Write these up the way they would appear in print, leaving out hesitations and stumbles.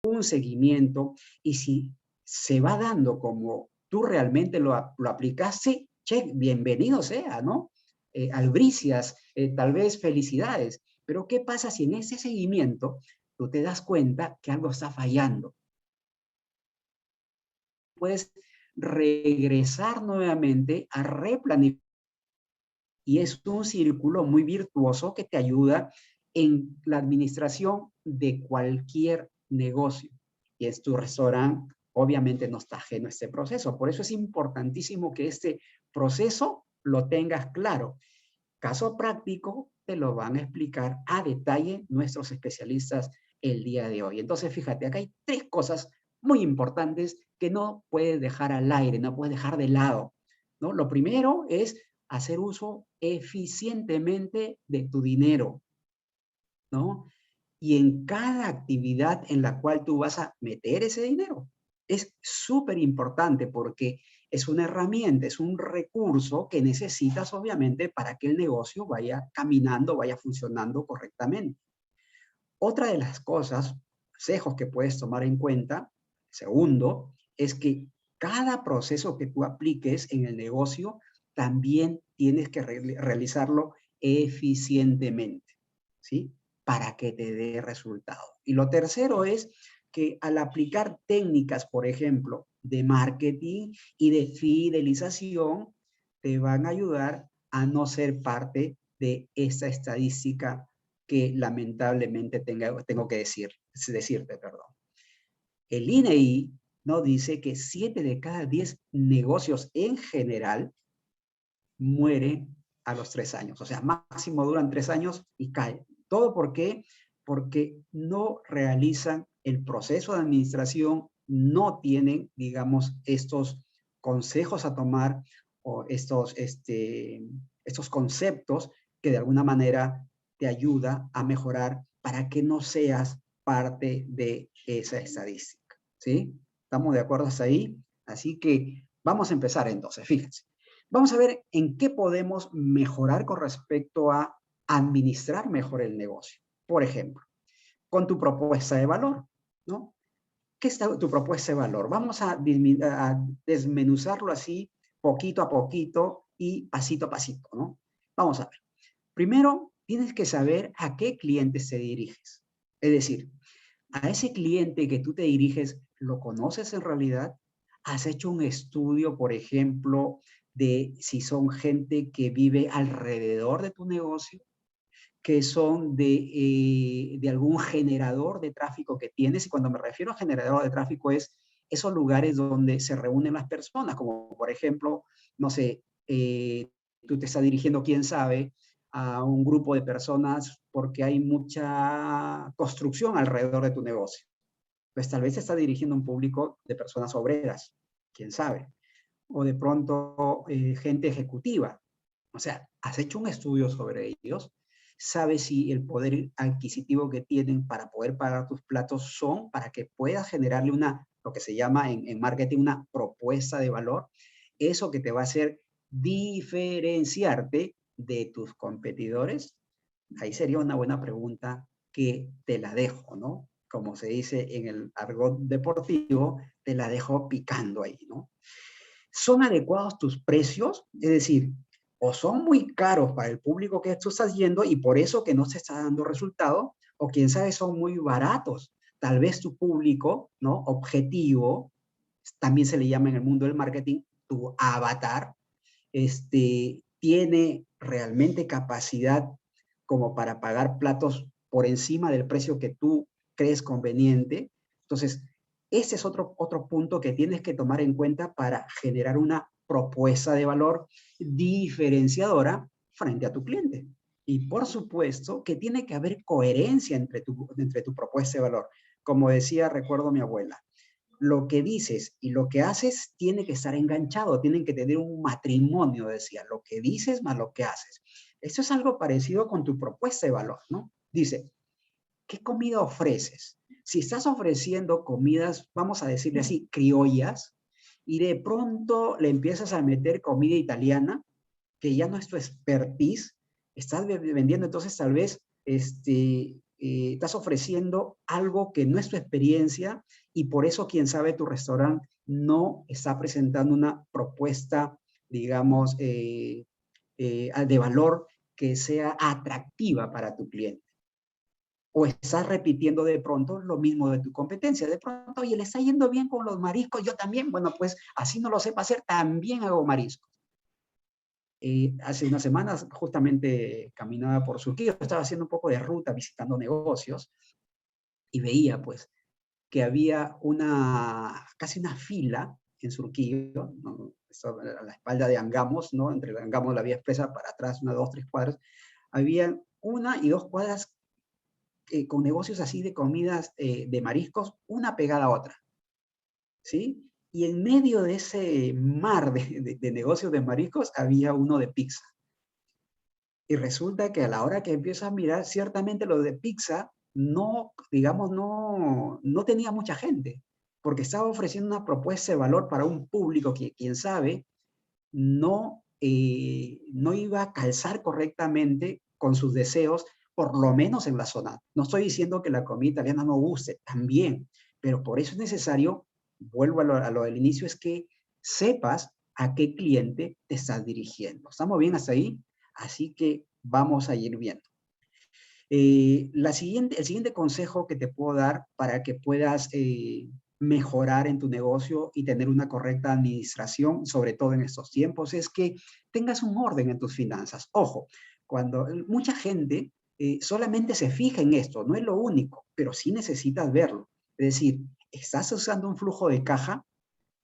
un seguimiento, y si se va dando como tú realmente lo aplicaste, che, bienvenido sea, ¿no? Albricias, tal vez felicidades. Pero ¿qué pasa si en ese seguimiento tú te das cuenta que algo está fallando? Puedes regresar nuevamente a replanificar, y es un círculo muy virtuoso que te ayuda en la administración de cualquier negocio. Y es tu restaurante, obviamente no está ajeno a este proceso. Por eso es importantísimo que este proceso lo tengas claro. Caso práctico, te lo van a explicar a detalle nuestros especialistas el día de hoy. Entonces, fíjate, acá hay 3 cosas muy importantes que no puedes dejar al aire, no puedes dejar de lado, ¿no? Lo primero es hacer uso eficientemente de tu dinero, ¿no? Y en cada actividad en la cual tú vas a meter ese dinero. Es súper importante porque es una herramienta, es un recurso que necesitas obviamente para que el negocio vaya caminando, vaya funcionando correctamente. Otra de las cosas, consejos que puedes tomar en cuenta, segundo, es que cada proceso que tú apliques en el negocio también tienes que realizarlo eficientemente, ¿sí? Para que te dé resultado. Y lo tercero es que al aplicar técnicas, por ejemplo, de marketing y de fidelización, te van a ayudar a no ser parte de esta estadística que lamentablemente tengo que decirte. Perdón. El INEI no dice que 7 de cada 10 negocios en general mueren a los 3 años. O sea, máximo duran 3 años y caen. ¿Todo por qué? Porque no realizan el proceso de administración, no tienen, digamos, estos consejos a tomar o estos conceptos que de alguna manera te ayuda a mejorar para que no seas parte de esa estadística, ¿sí? ¿Estamos de acuerdo hasta ahí? Así que vamos a empezar entonces, fíjense. Vamos a ver en qué podemos mejorar con respecto a administrar mejor el negocio. Por ejemplo, con tu propuesta de valor, ¿no? ¿Qué es tu propuesta de valor? Vamos a desmenuzarlo así, poquito a poquito y pasito a pasito, ¿no? Vamos a ver. Primero, tienes que saber a qué clientes te diriges. Es decir, a ese cliente que tú te diriges, ¿lo conoces en realidad? ¿Has hecho un estudio, por ejemplo, de si son gente que vive alrededor de tu negocio, que son de algún generador de tráfico que tienes? Y cuando me refiero a generador de tráfico es esos lugares donde se reúnen las personas, como por ejemplo, no sé, tú te estás dirigiendo, quién sabe, a un grupo de personas porque hay mucha construcción alrededor de tu negocio. Pues tal vez se está dirigiendo a un público de personas obreras, quién sabe, o de pronto gente ejecutiva. O sea, ¿has hecho un estudio sobre ellos? ¿Sabes si el poder adquisitivo que tienen para poder pagar tus platos son para que puedas generarle lo que se llama en marketing, una propuesta de valor? Eso que te va a hacer diferenciarte de tus competidores. Ahí sería una buena pregunta que te la dejo, ¿no? Como se dice en el argot deportivo, te la dejo picando ahí, ¿no? ¿Son adecuados tus precios? Es decir, o son muy caros para el público que tú estás yendo y por eso que no se está dando resultado, o quién sabe, son muy baratos. Tal vez tu público, ¿no? Objetivo, también se le llama en el mundo del marketing, tu avatar, tiene realmente capacidad como para pagar platos por encima del precio que tú crees conveniente. Entonces, ese es otro punto que tienes que tomar en cuenta para generar una propuesta de valor diferenciadora frente a tu cliente. Y por supuesto que tiene que haber coherencia entre tu propuesta de valor. Como decía, recuerdo mi abuela, lo que dices y lo que haces tiene que estar enganchado, tienen que tener un matrimonio, decía, lo que dices más lo que haces. Esto es algo parecido con tu propuesta de valor, ¿no? Dice, ¿qué comida ofreces? Si estás ofreciendo comidas, vamos a decirle así, criollas, y de pronto le empiezas a meter comida italiana, que ya no es tu expertise, estás vendiendo entonces tal vez estás ofreciendo algo que no es tu experiencia y por eso, quién sabe, tu restaurante no está presentando una propuesta, digamos, de valor que sea atractiva para tu cliente. O estás repitiendo de pronto lo mismo de tu competencia. De pronto, oye, le está yendo bien con los mariscos, yo también, bueno, pues así no lo sepa hacer, también hago mariscos. Hace unas semanas justamente caminaba por Surquillo, estaba haciendo un poco de ruta visitando negocios y veía pues que había casi una fila en Surquillo, ¿no? A la espalda de Angamos, ¿no? Entre Angamos la vía expresa para atrás, 1, 2, 3 cuadras, había 1 y 2 cuadras con negocios así de comidas de mariscos, una pegada a otra, ¿sí? Y en medio de ese mar de negocios de mariscos había uno de pizza. Y resulta que a la hora que empiezo a mirar, ciertamente lo de pizza no, digamos, no tenía mucha gente, porque estaba ofreciendo una propuesta de valor para un público que, quién sabe, no iba a calzar correctamente con sus deseos, por lo menos en la zona. No estoy diciendo que la comida italiana no guste, también, pero por eso es necesario, vuelvo a lo del inicio, es que sepas a qué cliente te estás dirigiendo. ¿Estamos bien hasta ahí? Así que vamos a ir viendo. El siguiente consejo que te puedo dar para que puedas mejorar en tu negocio y tener una correcta administración, sobre todo en estos tiempos, es que tengas un orden en tus finanzas. Ojo, cuando mucha gente solamente se fija en esto, no es lo único, pero sí necesitas verlo. Es decir, ¿estás usando un flujo de caja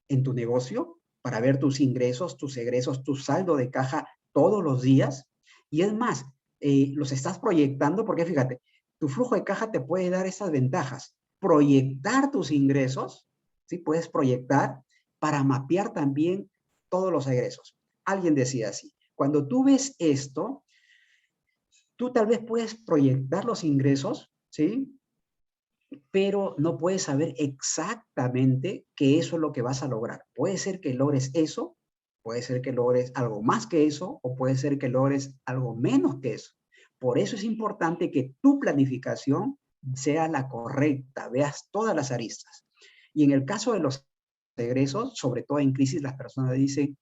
en tu negocio para ver tus ingresos, tus egresos, tu saldo de caja todos los días? Y es más, los estás proyectando porque fíjate, tu flujo de caja te puede dar esas ventajas. Proyectar tus ingresos, ¿sí? Puedes proyectar para mapear también todos los egresos. Alguien decía así, cuando tú ves esto, tú tal vez puedes proyectar los ingresos, ¿sí? Pero no puedes saber exactamente que eso es lo que vas a lograr. Puede ser que logres eso, puede ser que logres algo más que eso, o puede ser que logres algo menos que eso. Por eso es importante que tu planificación sea la correcta, veas todas las aristas. Y en el caso de los egresos, sobre todo en crisis, las personas dicen,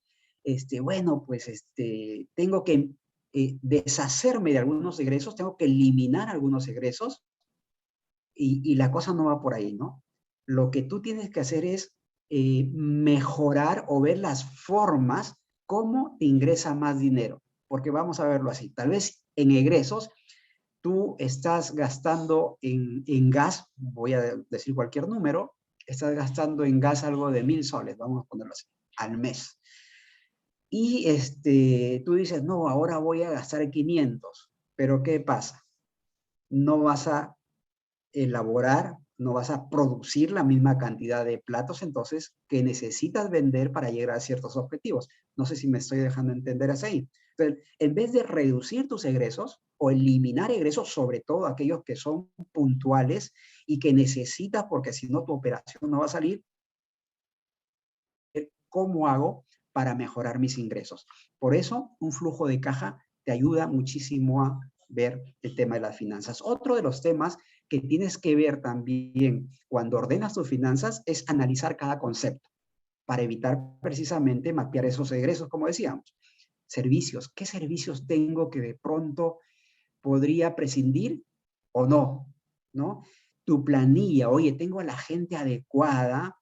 bueno, pues tengo que deshacerme de algunos egresos, tengo que eliminar algunos egresos, y la cosa no va por ahí, ¿no? Lo que tú tienes que hacer es mejorar o ver las formas cómo te ingresa más dinero. Porque vamos a verlo así. Tal vez en egresos tú estás gastando en gas, voy a decir cualquier número, estás gastando en gas algo de 1,000 soles, vamos a ponerlo así, al mes. Y tú dices, no, ahora voy a gastar 500. Pero ¿qué pasa? No vas a elaborar, no vas a producir la misma cantidad de platos, entonces, que necesitas vender para llegar a ciertos objetivos. No sé si me estoy dejando entender así. Entonces, en vez de reducir tus egresos o eliminar egresos, sobre todo aquellos que son puntuales y que necesitas, porque si no tu operación no va a salir, ¿cómo hago para mejorar mis ingresos? Por eso, un flujo de caja te ayuda muchísimo a ver el tema de las finanzas. Otro de los temas que tienes que ver también cuando ordenas tus finanzas es analizar cada concepto para evitar precisamente mapear esos egresos, como decíamos. Servicios, ¿qué servicios tengo que de pronto podría prescindir o no? ¿No? Tu planilla, oye, tengo a la gente adecuada,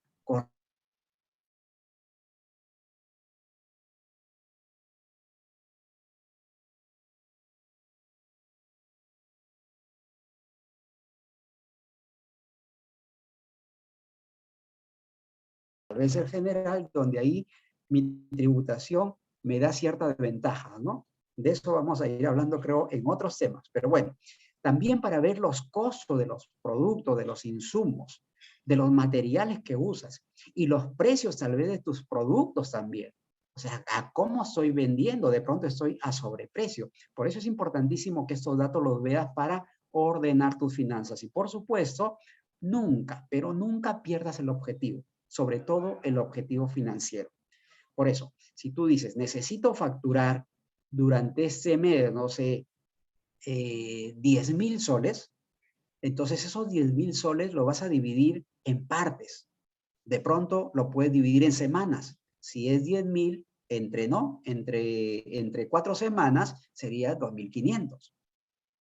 es el general, donde ahí mi tributación me da ciertas ventajas, ¿no? De eso vamos a ir hablando, creo, en otros temas. Pero bueno, también para ver los costos de los productos, de los insumos, de los materiales que usas y los precios tal vez de tus productos también. O sea, a cómo estoy vendiendo, de pronto estoy a sobreprecio. Por eso es importantísimo que estos datos los veas para ordenar tus finanzas. Y por supuesto, nunca, pero nunca pierdas el objetivo, sobre todo el objetivo financiero. Por eso, si tú dices, necesito facturar durante este mes, no sé, 10,000 soles, Entonces esos 10.000 soles lo vas a dividir en partes. De pronto lo puedes dividir en semanas. Si es 10.000, entre 4 semanas sería 2.500.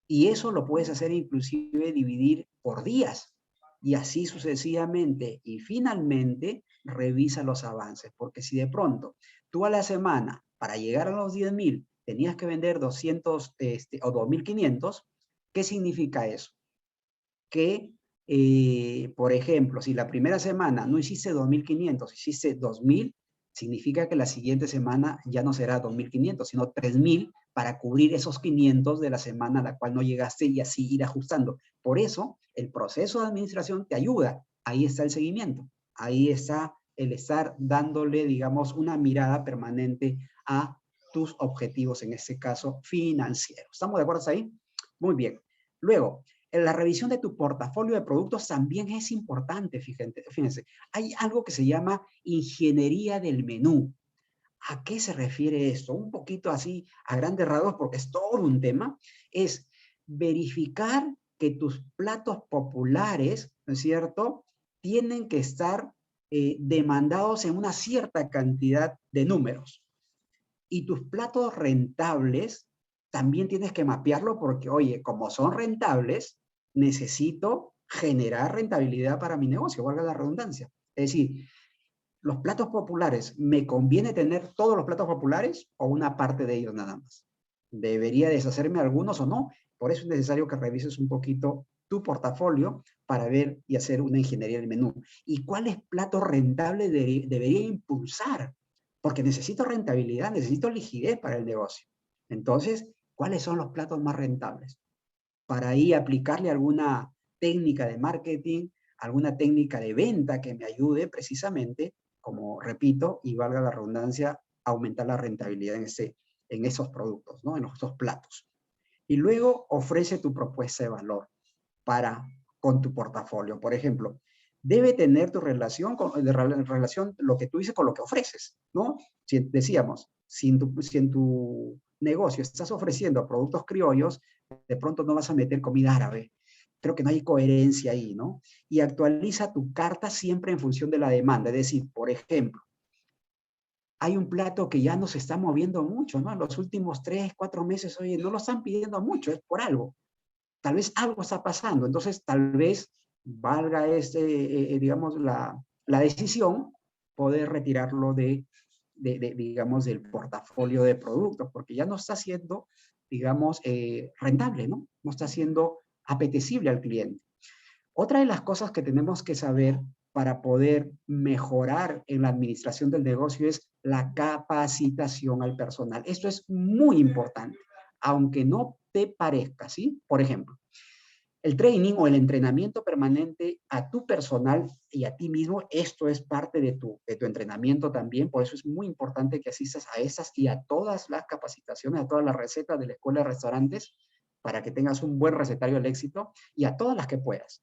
Y eso lo puedes hacer inclusive dividir por días. Y así sucesivamente. Y finalmente revisa los avances. Porque si de pronto tú a la semana, para llegar a los 10.000, tenías que vender 200 o 2.500, ¿qué significa eso? Que, por ejemplo, si la primera semana no hiciste 2.500, hiciste 2.000, significa que la siguiente semana ya no será 2.500, sino 3.000 para cubrir esos 500 de la semana a la cual no llegaste y así ir ajustando. Por eso, el proceso de administración te ayuda. Ahí está el seguimiento. Ahí está el estar dándole, digamos, una mirada permanente a tus objetivos, en este caso financieros. ¿Estamos de acuerdo ahí? Muy bien. Luego, la revisión de tu portafolio de productos también es importante, fíjense. Hay algo que se llama ingeniería del menú. ¿A qué se refiere esto? Un poquito así, a grandes rasgos, porque es todo un tema. Es verificar que tus platos populares, ¿no es cierto?, tienen que estar demandados en una cierta cantidad de números. Y tus platos rentables también tienes que mapearlo porque, oye, como son rentables, necesito generar rentabilidad para mi negocio, valga la redundancia. Es decir, los platos populares, ¿me conviene tener todos los platos populares o una parte de ellos nada más? ¿Debería deshacerme algunos o no? Por eso es necesario que revises un poquito tu portafolio para ver y hacer una ingeniería del menú. ¿Y cuáles platos rentables debería impulsar? Porque necesito rentabilidad, necesito liquidez para el negocio. Entonces, ¿cuáles son los platos más rentables? Para ahí aplicarle alguna técnica de marketing, alguna técnica de venta que me ayude precisamente, como repito, y valga la redundancia, aumentar la rentabilidad en esos productos, ¿no? En esos platos. Y luego ofrece tu propuesta de valor con tu portafolio. Por ejemplo, debe tener tu relación, relación lo que tú dices con lo que ofreces, ¿no? Si decíamos, si en tu negocio estás ofreciendo productos criollos, de pronto no vas a meter comida árabe. Creo que no hay coherencia ahí, ¿no? Y actualiza tu carta siempre en función de la demanda. Es decir, por ejemplo, hay un plato que ya no se está moviendo mucho, ¿no? En los últimos 3, 4 meses, oye, no lo están pidiendo mucho, es por algo. Tal vez algo está pasando. Entonces, tal vez valga digamos, la decisión poder retirarlo digamos, del portafolio de productos, porque ya no está siendo, digamos, rentable, ¿no? No está siendo apetecible al cliente. Otra de las cosas que tenemos que saber para poder mejorar en la administración del negocio es la capacitación al personal. Esto es muy importante, aunque no te parezca, ¿sí? Por ejemplo, el training o el entrenamiento permanente a tu personal y a ti mismo, esto es parte de tu entrenamiento también, por eso es muy importante que asistas a esas y a todas las capacitaciones, a todas las recetas de la escuela de restaurantes, para que tengas un buen recetario al éxito y a todas las que puedas.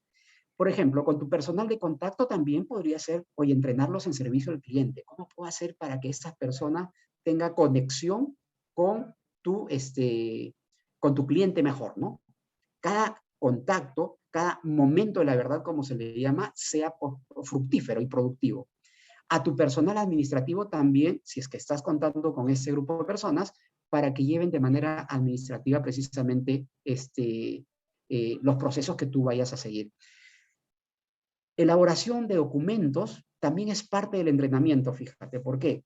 Por ejemplo, con tu personal de contacto también podría ser, oye, entrenarlos en servicio al cliente. ¿Cómo puedo hacer para que esta persona tenga conexión con con tu cliente mejor, ¿no? Cada contacto, cada momento de la verdad, como se le llama, sea fructífero y productivo. A tu personal administrativo también, si es que estás contando con este grupo de personas, para que lleven de manera administrativa precisamente los procesos que tú vayas a seguir. Elaboración de documentos también es parte del entrenamiento, fíjate. ¿Por qué?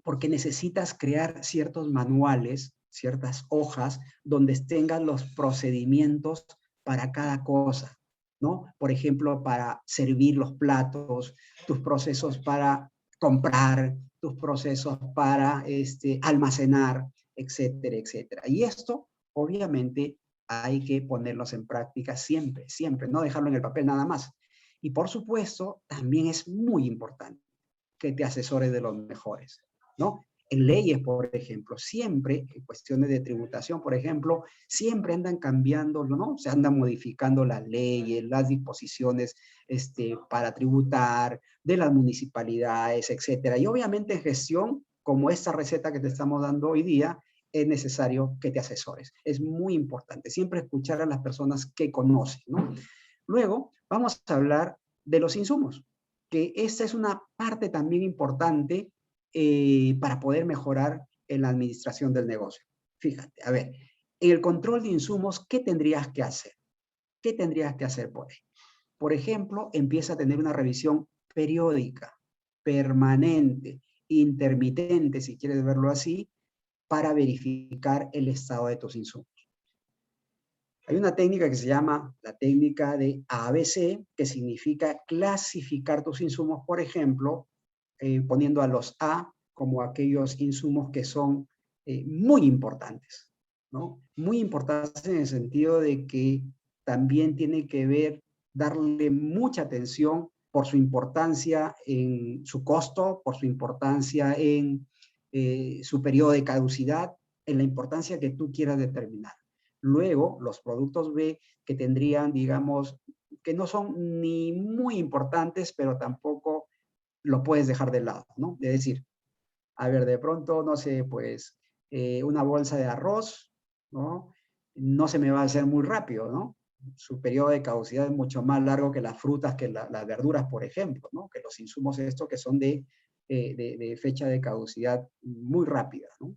Porque necesitas crear ciertos manuales, ciertas hojas, donde tengas los procedimientos para cada cosa, ¿no? Por ejemplo, para servir los platos, tus procesos para comprar, tus procesos para almacenar, etcétera, etcétera. Y esto, obviamente, hay que ponerlos en práctica siempre, siempre, no dejarlo en el papel nada más. Y por supuesto, también es muy importante que te asesores de los mejores, ¿no? En leyes, por ejemplo, siempre, en cuestiones de tributación, por ejemplo, siempre andan cambiando, ¿no? Se andan modificando las leyes, las disposiciones para tributar de las municipalidades, etcétera. Y obviamente en gestión, como esta receta que te estamos dando hoy día, es necesario que te asesores. Es muy importante, siempre escuchar a las personas que conocen, ¿no? Luego, vamos a hablar de los insumos, que esta es una parte también importante para poder mejorar en la administración del negocio. Fíjate, a ver, en el control de insumos, ¿qué tendrías que hacer? ¿Qué tendrías que hacer por ahí? Por ejemplo, empieza a tener una revisión periódica, permanente, intermitente, si quieres verlo así, para verificar el estado de tus insumos. Hay una técnica que se llama la técnica de ABC, que significa clasificar tus insumos, por ejemplo, poniendo a los A como aquellos insumos que son muy importantes, ¿no? Muy importantes en el sentido de que también tiene que ver, darle mucha atención por su importancia en su costo, por su importancia en su periodo de caducidad, en la importancia que tú quieras determinar. Luego, los productos B que tendrían, digamos, que no son ni muy importantes, pero tampoco lo puedes dejar de lado, ¿no? Es decir, a ver, de pronto, no sé, pues, una bolsa de arroz, ¿no? No se me va a hacer muy rápido, ¿no? Su periodo de caducidad es mucho más largo que las frutas, que las verduras, por ejemplo, ¿no? Que los insumos estos que son de fecha de caducidad muy rápida, ¿no?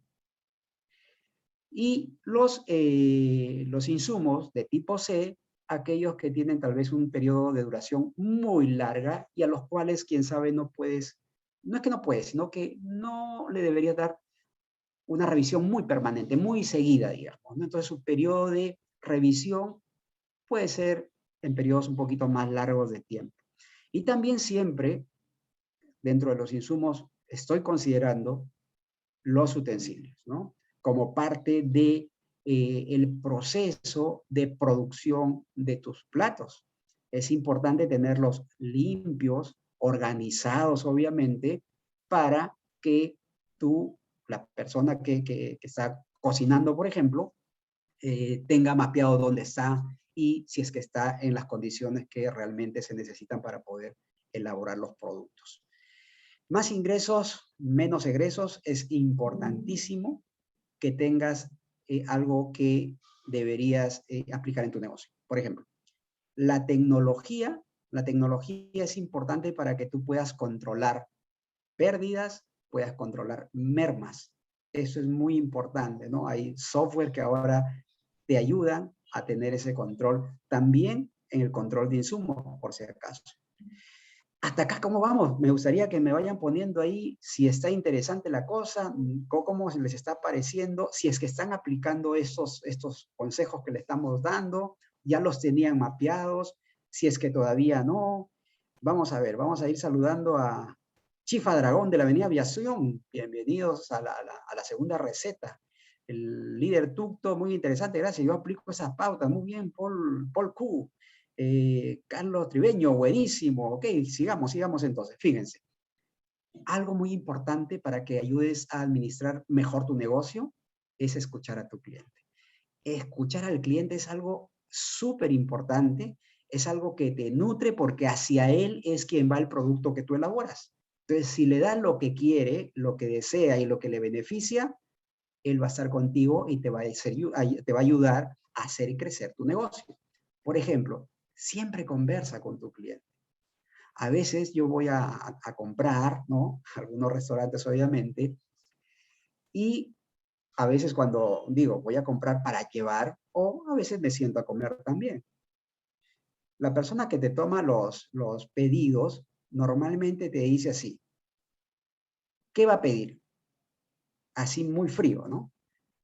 Y los insumos de tipo C, aquellos que tienen tal vez un periodo de duración muy larga y a los cuales, quién sabe, no puedes, no es que no puedes, sino que no le deberías dar una revisión muy permanente, muy seguida, digamos, ¿no? Entonces, su periodo de revisión puede ser en periodos un poquito más largos de tiempo. Y también siempre, dentro de los insumos, estoy considerando los utensilios, ¿no? Como parte de el proceso de producción de tus platos. Es importante tenerlos limpios, organizados, obviamente, para que tú, la persona que está cocinando, por ejemplo, tenga mapeado dónde está y si es que está en las condiciones que realmente se necesitan para poder elaborar los productos. Más ingresos, menos egresos, es importantísimo que tengas algo que deberías aplicar en tu negocio. Por ejemplo, la tecnología es importante para que tú puedas controlar pérdidas, puedas controlar mermas. Eso es muy importante, ¿no? Hay software que ahora te ayudan a tener ese control, también en el control de insumos, por si acaso. Hasta acá, ¿cómo vamos? Me gustaría que me vayan poniendo ahí si está interesante la cosa, cómo les está pareciendo, si es que están aplicando estos consejos que le estamos dando, ya los tenían mapeados, si es que todavía no. Vamos a ver, vamos a ir saludando a Chifa Dragón de la Avenida Aviación. Bienvenidos a la segunda receta. El líder Tucto, muy interesante, gracias. Yo aplico esas pautas. Muy bien, Paul Q. Carlos Tribeño, buenísimo. Ok, sigamos entonces. Fíjense, algo muy importante para que ayudes a administrar mejor tu negocio es escuchar a tu cliente. Escuchar al cliente es algo súper importante, es algo que te nutre porque hacia él es quien va el producto que tú elaboras. Entonces, si le das lo que quiere, lo que desea y lo que le beneficia, él va a estar contigo y te va a ayudar a hacer crecer tu negocio. Por ejemplo, siempre conversa con tu cliente. A veces yo voy a comprar, ¿no? Algunos restaurantes, obviamente, y a veces cuando digo voy a comprar para llevar, o a veces me siento a comer también. La persona que te toma los pedidos normalmente te dice así, ¿qué va a pedir? Así muy frío, ¿no?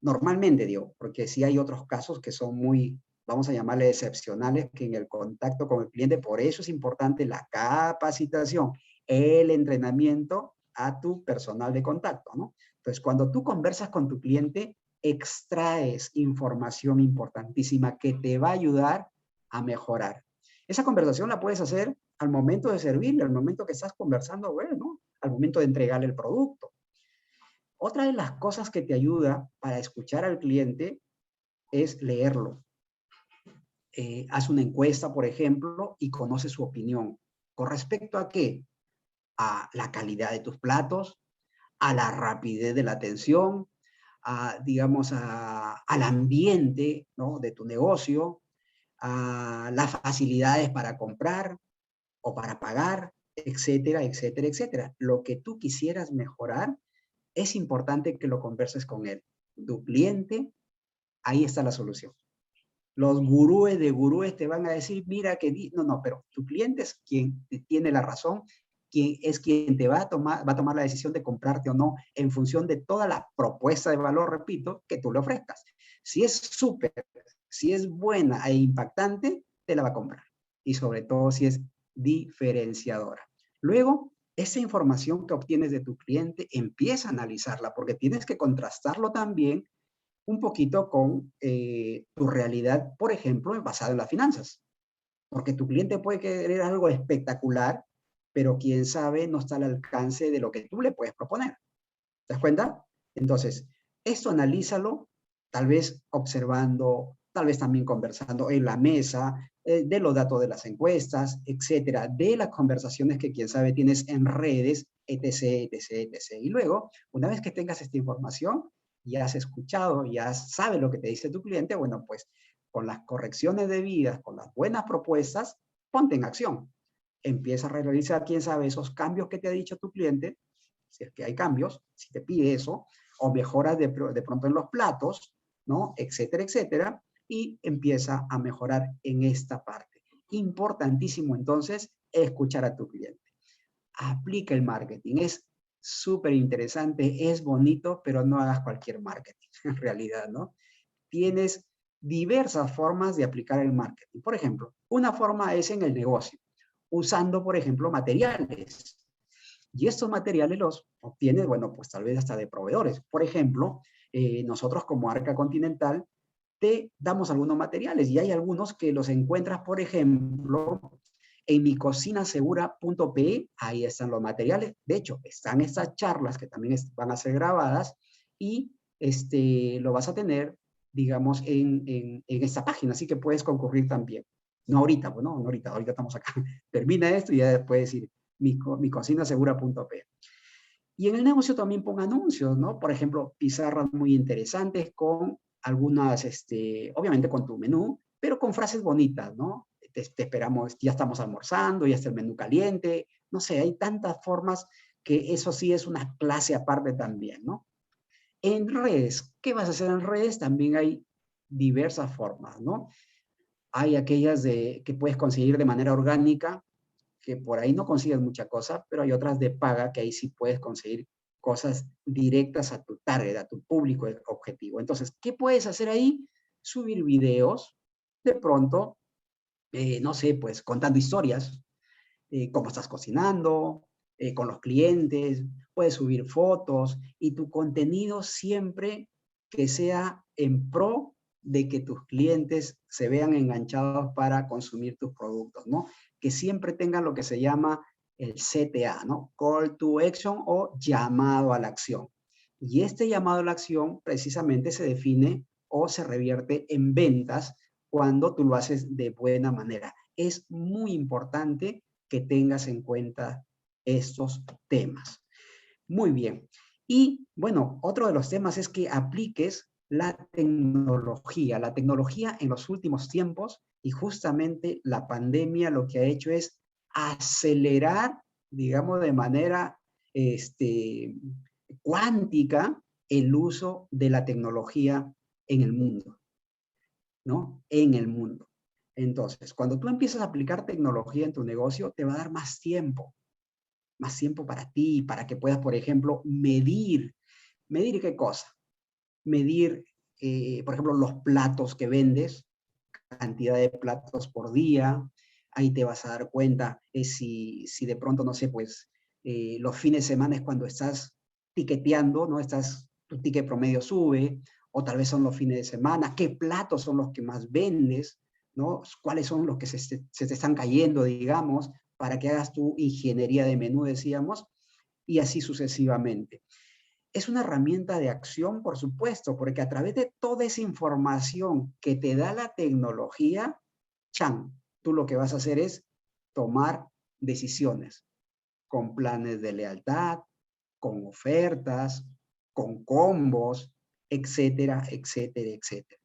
Normalmente digo, porque sí hay otros casos que son muy, vamos a llamarle excepcionales, que en el contacto con el cliente, por eso es importante la capacitación, el entrenamiento a tu personal de contacto, ¿no? Entonces, cuando tú conversas con tu cliente, extraes información importantísima que te va a ayudar a mejorar. Esa conversación la puedes hacer al momento de servirle, al momento que estás conversando, bueno, al momento de entregarle el producto. Otra de las cosas que te ayuda para escuchar al cliente es leerlo. Haz una encuesta, por ejemplo, y conoce su opinión. ¿Con respecto a qué? A la calidad de tus platos, a la rapidez de la atención, digamos, al ambiente, ¿no?, de tu negocio, a las facilidades para comprar o para pagar, etcétera, etcétera, etcétera. Lo que tú quisieras mejorar, es importante que lo converses con él. Tu cliente, ahí está la solución. Los gurúes de gurúes te van a decir, mira que no, no, pero tu cliente es quien tiene la razón, quien te va a tomar la decisión de comprarte o no en función de toda la propuesta de valor, repito, que tú le ofrezcas. Si es súper, si es buena e impactante, te la va a comprar. Y sobre todo si es diferenciadora. Luego, esa información que obtienes de tu cliente, empieza a analizarla, porque tienes que contrastarlo también un poquito con tu realidad, por ejemplo, basada en las finanzas. Porque tu cliente puede querer algo espectacular, pero quién sabe no está al alcance de lo que tú le puedes proponer. ¿Te das cuenta? Entonces, esto analízalo, tal vez observando, tal vez también conversando en la mesa, de los datos de las encuestas, etcétera, de las conversaciones que quién sabe tienes en redes, etc., etc., etc. Y luego, una vez que tengas esta información, ya has escuchado, ya sabes lo que te dice tu cliente, bueno, pues con las correcciones debidas, con las buenas propuestas, ponte en acción. Empieza a realizar, quién sabe, esos cambios que te ha dicho tu cliente, si es que hay cambios, si te pide eso, o mejoras de pronto en los platos, ¿no? Etcétera, etcétera, y empieza a mejorar en esta parte. Importantísimo, entonces, escuchar a tu cliente. Aplica el marketing. Es súper interesante, es bonito, pero no hagas cualquier marketing, en realidad, ¿no? Tienes diversas formas de aplicar el marketing. Por ejemplo, una forma es en el negocio, usando, por ejemplo, materiales. Y estos materiales los obtienes, bueno, pues tal vez hasta de proveedores. Por ejemplo, nosotros como Arca Continental te damos algunos materiales y hay algunos que los encuentras, por ejemplo, en micocinasegura.pe, ahí están los materiales. De hecho, están estas charlas que también van a ser grabadas y lo vas a tener, digamos, en esta página, así que puedes concurrir también. No ahorita, bueno, no ahorita, ahorita estamos acá. Termina esto y ya después decir micocinasegura.pe. Y en el negocio también pon anuncios, ¿no? Por ejemplo, pizarras muy interesantes con algunas, obviamente con tu menú, pero con frases bonitas, ¿no? Te esperamos, ya estamos almorzando, ya está el menú caliente, no sé, hay tantas formas que eso sí es una clase aparte también, ¿no? En redes, ¿qué vas a hacer en redes? También hay diversas formas, ¿no? Hay aquellas que puedes conseguir de manera orgánica, que por ahí no consigues mucha cosa, pero hay otras de paga que ahí sí puedes conseguir cosas directas a tu target, a tu público objetivo. Entonces, ¿qué puedes hacer ahí? Subir videos, de pronto, no sé, pues contando historias, cómo estás cocinando, con los clientes, puedes subir fotos y tu contenido siempre que sea en pro de que tus clientes se vean enganchados para consumir tus productos, ¿no? Que siempre tengan lo que se llama el CTA, ¿no? Call to Action o llamado a la acción. Y este llamado a la acción precisamente se define o se revierte en ventas cuando tú lo haces de buena manera. Es muy importante que tengas en cuenta estos temas. Muy bien. Y bueno, otro de los temas es que apliques la tecnología. La tecnología en los últimos tiempos y justamente la pandemia lo que ha hecho es acelerar, digamos, de manera cuántica el uso de la tecnología en el mundo, ¿no? En el mundo. Entonces, cuando tú empiezas a aplicar tecnología en tu negocio, te va a dar más tiempo para ti, para que puedas, por ejemplo, medir. ¿Medir qué cosa? Medir, por ejemplo, los platos que vendes, cantidad de platos por día. Ahí te vas a dar cuenta si de pronto, no sé, pues los fines de semana es cuando estás tiqueteando, ¿no? Tu ticket promedio sube, o tal vez son los fines de semana. ¿Qué platos son los que más vendes? ¿No? ¿Cuáles son los que se te están cayendo, digamos, para que hagas tu ingeniería de menú, decíamos, y así sucesivamente? Es una herramienta de acción, por supuesto, porque a través de toda esa información que te da la tecnología, tú lo que vas a hacer es tomar decisiones con planes de lealtad, con ofertas, con combos, etcétera, etcétera, etcétera.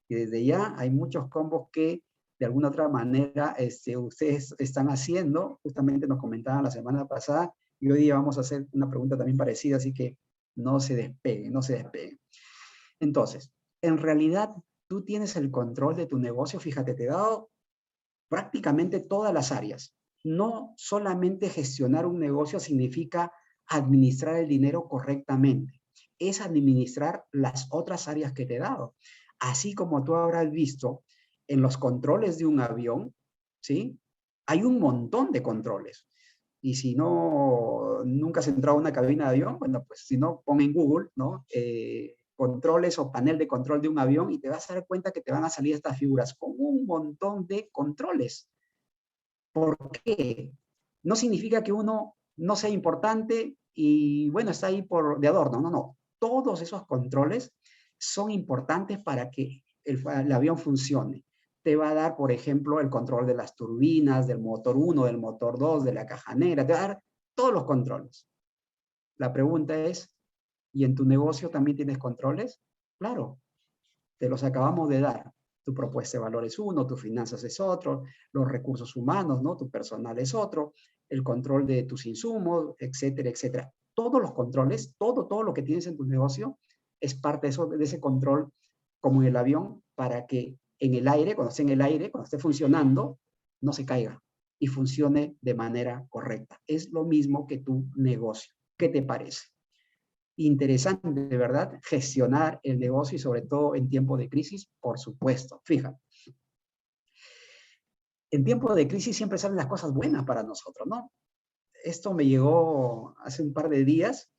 Y desde ya hay muchos combos que de alguna otra manera ustedes están haciendo. Justamente nos comentaban la semana pasada y hoy día vamos a hacer una pregunta también parecida, así que no se despeguen, no se despeguen. Entonces, en realidad, tú tienes el control de tu negocio. Fíjate, te he dado prácticamente todas las áreas. No solamente gestionar un negocio significa administrar el dinero correctamente, es administrar las otras áreas que te he dado. Así como tú habrás visto en los controles de un avión, ¿sí? Hay un montón de controles. Y si no, nunca has entrado a una cabina de avión, bueno, pues si no, pon en Google, ¿no? Controles o panel de control de un avión y te vas a dar cuenta que te van a salir estas figuras con un montón de controles. ¿Por qué? No significa que uno no sea importante y, bueno, está ahí de adorno. No, no. Todos esos controles son importantes para que el avión funcione. Te va a dar, por ejemplo, el control de las turbinas, del motor 1, del motor 2, de la caja negra. Te va a dar todos los controles. La pregunta es, ¿y en tu negocio también tienes controles? Claro, te los acabamos de dar. Tu propuesta de valor es uno, tus finanzas es otro, los recursos humanos, ¿no? Tu personal es otro, el control de tus insumos, etcétera, etcétera. Todos los controles, todo lo que tienes en tu negocio es parte de ese control, como en el avión, para que en el aire, cuando esté en el aire, cuando esté funcionando, no se caiga y funcione de manera correcta. Es lo mismo que tu negocio. ¿Qué te parece? Interesante, ¿verdad? Gestionar el negocio y sobre todo en tiempo de crisis, por supuesto. Fíjate, en tiempo de crisis siempre salen las cosas buenas para nosotros, ¿no? Esto me llegó hace un par de días,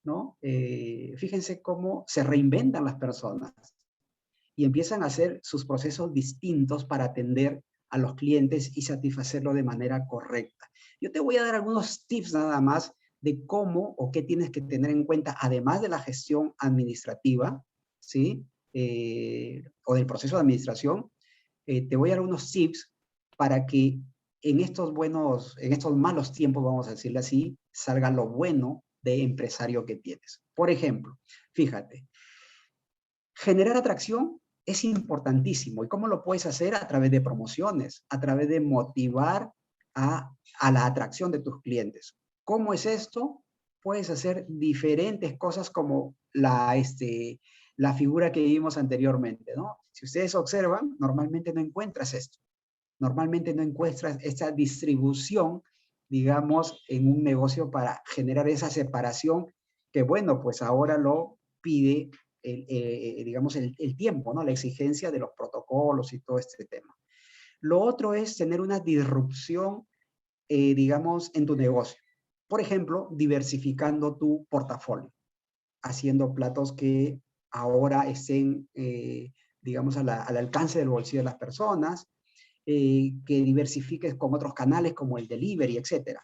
¿no? Fíjense cómo se reinventan las personas y empiezan a hacer sus procesos distintos para atender a los clientes y satisfacerlo de manera correcta. Yo te voy a dar algunos tips nada más de cómo o qué tienes que tener en cuenta, además de la gestión administrativa, ¿sí? O del proceso de administración. Te voy a dar unos tips para que en estos malos tiempos, vamos a decirle así, salga lo bueno de empresario que tienes. Por ejemplo, fíjate, generar atracción es importantísimo. ¿Y cómo lo puedes hacer? A través de promociones, a través de motivar a la atracción de tus clientes. ¿Cómo es esto? Puedes hacer diferentes cosas como la figura que vimos anteriormente, ¿no? Si ustedes observan, normalmente no encuentras esto. Normalmente no encuentras esta distribución, digamos, en un negocio para generar esa separación que, bueno, pues ahora lo pide digamos, el tiempo, ¿no? La exigencia de los protocolos y todo este tema. Lo otro es tener una disrupción, digamos, en tu negocio. Por ejemplo, diversificando tu portafolio, haciendo platos que ahora estén, digamos, al alcance del bolsillo de las personas, que diversifiques con otros canales como el delivery, etcétera.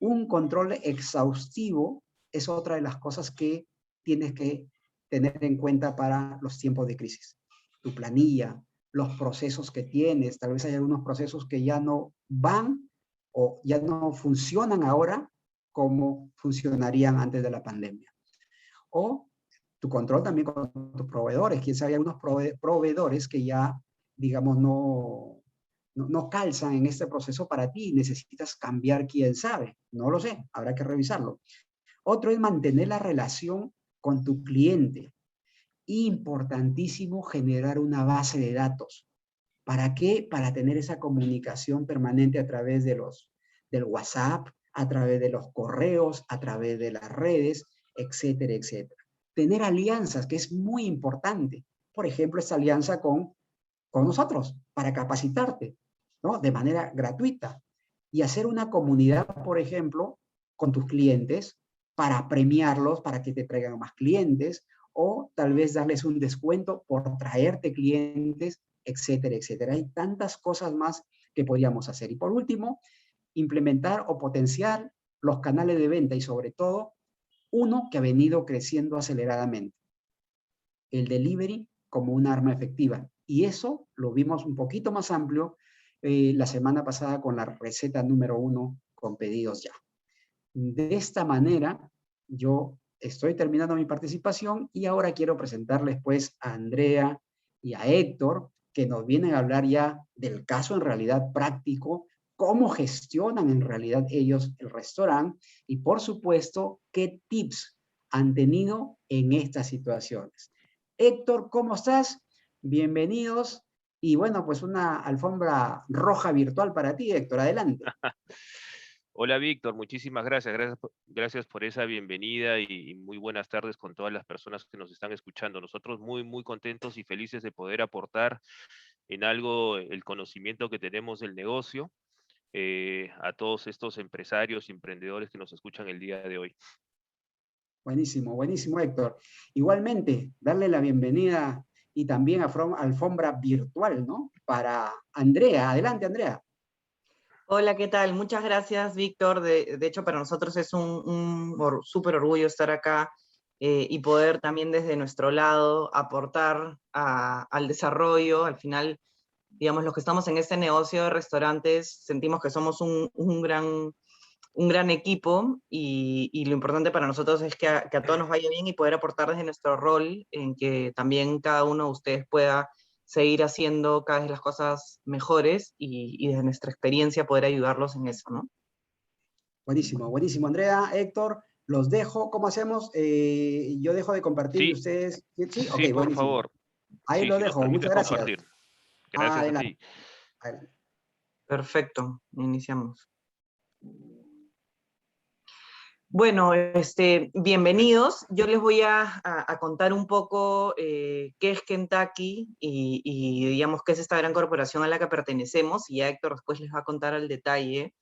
Un control exhaustivo es otra de las cosas que tienes que tener en cuenta para los tiempos de crisis. Tu planilla, los procesos que tienes, tal vez hay algunos procesos que ya no van o ya no funcionan ahora como funcionarían antes de la pandemia. O tu control también con tus proveedores. Quién sabe, hay algunos proveedores que ya, digamos, no calzan en este proceso para ti. Necesitas cambiar, quién sabe. No lo sé, habrá que revisarlo. Otro es mantener la relación con tu cliente. Importantísimo generar una base de datos. ¿Para qué? Para tener esa comunicación permanente a través del WhatsApp, a través de los correos, a través de las redes, etcétera, etcétera. Tener alianzas, que es muy importante. Por ejemplo, esta alianza con nosotros para capacitarte, ¿no? De manera gratuita. Y hacer una comunidad, por ejemplo, con tus clientes para premiarlos, para que te traigan más clientes o tal vez darles un descuento por traerte clientes, etcétera, etcétera. Hay tantas cosas más que podríamos hacer. Y por último, implementar o potenciar los canales de venta y sobre todo uno que ha venido creciendo aceleradamente, el delivery como un arma efectiva. Y eso lo vimos un poquito más amplio la semana pasada con la receta número 1 con pedidos ya. De esta manera, yo estoy terminando mi participación y ahora quiero presentarles pues a Andrea y a Héctor, que nos vienen a hablar ya del caso en realidad práctico, cómo gestionan en realidad ellos el restaurante y por supuesto qué tips han tenido en estas situaciones. Héctor, ¿cómo estás? Bienvenidos. Y bueno, pues una alfombra roja virtual para ti, Héctor. Adelante. Hola Víctor, muchísimas gracias. Gracias por esa bienvenida y muy buenas tardes con todas las personas que nos están escuchando. Nosotros muy contentos y felices de poder aportar en algo el conocimiento que tenemos del negocio a todos estos empresarios y emprendedores que nos escuchan el día de hoy. Buenísimo, buenísimo, Héctor. Igualmente, darle la bienvenida y también a alfombra virtual, ¿no? Para Andrea. Adelante, Andrea. Hola, ¿qué tal? Muchas gracias, Víctor. De hecho, para nosotros es súper orgullo estar acá y poder también desde nuestro lado aportar al desarrollo. Al final, digamos, los que estamos en este negocio de restaurantes sentimos que somos un gran equipo y lo importante para nosotros es que a todos nos vaya bien y poder aportar desde nuestro rol en que también cada uno de ustedes pueda seguir haciendo cada vez las cosas mejores y desde nuestra experiencia poder ayudarlos en eso, ¿no? Buenísimo, buenísimo, Andrea, Héctor. Los dejo. ¿Cómo hacemos? Yo dejo de compartir y Sí, ustedes. ¿Sí? ¿Sí? Ok, sí, por buenísimo. favor. Ahí Sí, lo si nos dejo. Muchas permites gracias. compartir. Gracias a Adelante. ti. Adelante. Perfecto, iniciamos. Bueno, bienvenidos. Yo les voy a contar un poco qué es Kentucky y digamos qué es esta gran corporación a la que pertenecemos, y ya Héctor después les va a contar al detalle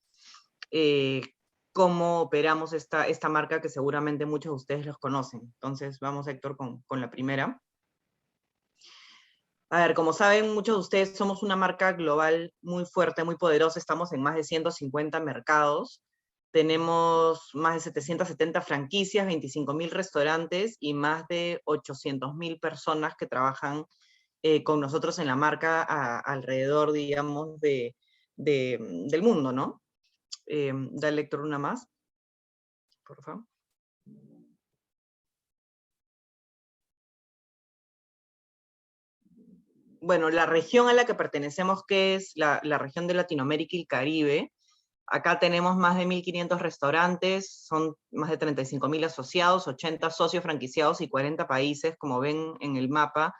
eh, cómo operamos esta marca que seguramente muchos de ustedes los conocen. Entonces vamos, Héctor, con la primera. A ver, como saben muchos de ustedes, somos una marca global muy fuerte, muy poderosa. Estamos en más de 150 mercados. Tenemos más de 770 franquicias, 25,000 restaurantes y más de 800,000 personas que trabajan con nosotros en la marca alrededor, digamos, del mundo, ¿no? Dale, Héctor, una más, por favor. Bueno, la región a la que pertenecemos, que es la región de Latinoamérica y el Caribe, acá tenemos más de 1.500 restaurantes, son más de 35,000 asociados, 80 socios franquiciados y 40 países, como ven en el mapa,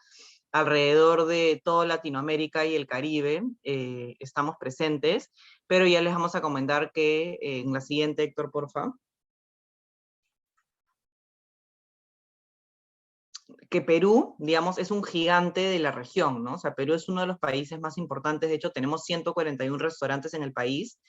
alrededor de toda Latinoamérica y el Caribe estamos presentes, pero ya les vamos a comentar que en la siguiente, Héctor, por favor. Que Perú, digamos, es un gigante de la región, ¿no? O sea, Perú es uno de los países más importantes, de hecho tenemos 141 restaurantes en el país,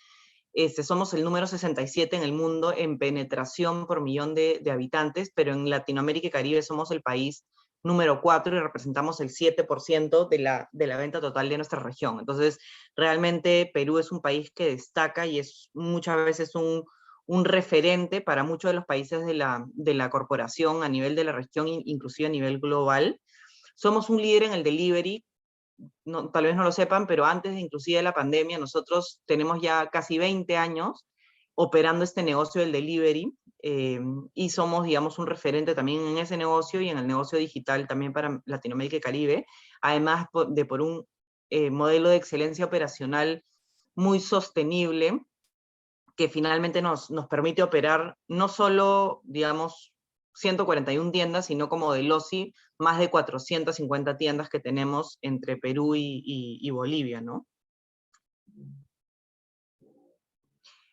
somos el número 67 en el mundo en penetración por millón de habitantes, pero en Latinoamérica y Caribe somos el país número 4 y representamos el 7% de la venta total de nuestra región. Entonces, realmente Perú es un país que destaca y es muchas veces un referente para muchos de los países de la corporación a nivel de la región, inclusive a nivel global. Somos un líder en el delivery, no, tal vez no lo sepan, pero antes de inclusive de la pandemia, nosotros tenemos ya casi 20 años operando este negocio del delivery y somos, digamos, un referente también en ese negocio y en el negocio digital también para Latinoamérica y Caribe, además de por un modelo de excelencia operacional muy sostenible que finalmente nos permite operar no solo, digamos, 141 tiendas, sino como de LOSI, más de 450 tiendas que tenemos entre Perú y Bolivia, ¿no?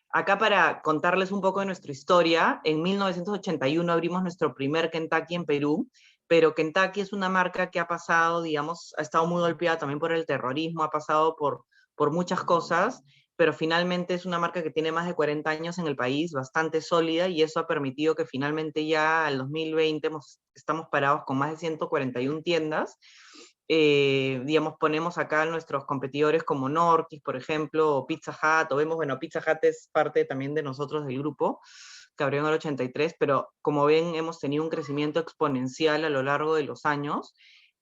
Acá para contarles un poco de nuestra historia, en 1981 abrimos nuestro primer Kentucky en Perú, pero Kentucky es una marca que ha pasado, digamos, ha estado muy golpeada también por el terrorismo, ha pasado por muchas cosas, pero finalmente es una marca que tiene más de 40 años en el país, bastante sólida, y eso ha permitido que finalmente ya al 2020 estamos parados con más de 141 tiendas. Digamos, ponemos acá nuestros competidores como Norquis, por ejemplo, o Pizza Hut, o vemos, bueno, Pizza Hut es parte también de nosotros del grupo, que abrió en el 83, pero como ven, hemos tenido un crecimiento exponencial a lo largo de los años,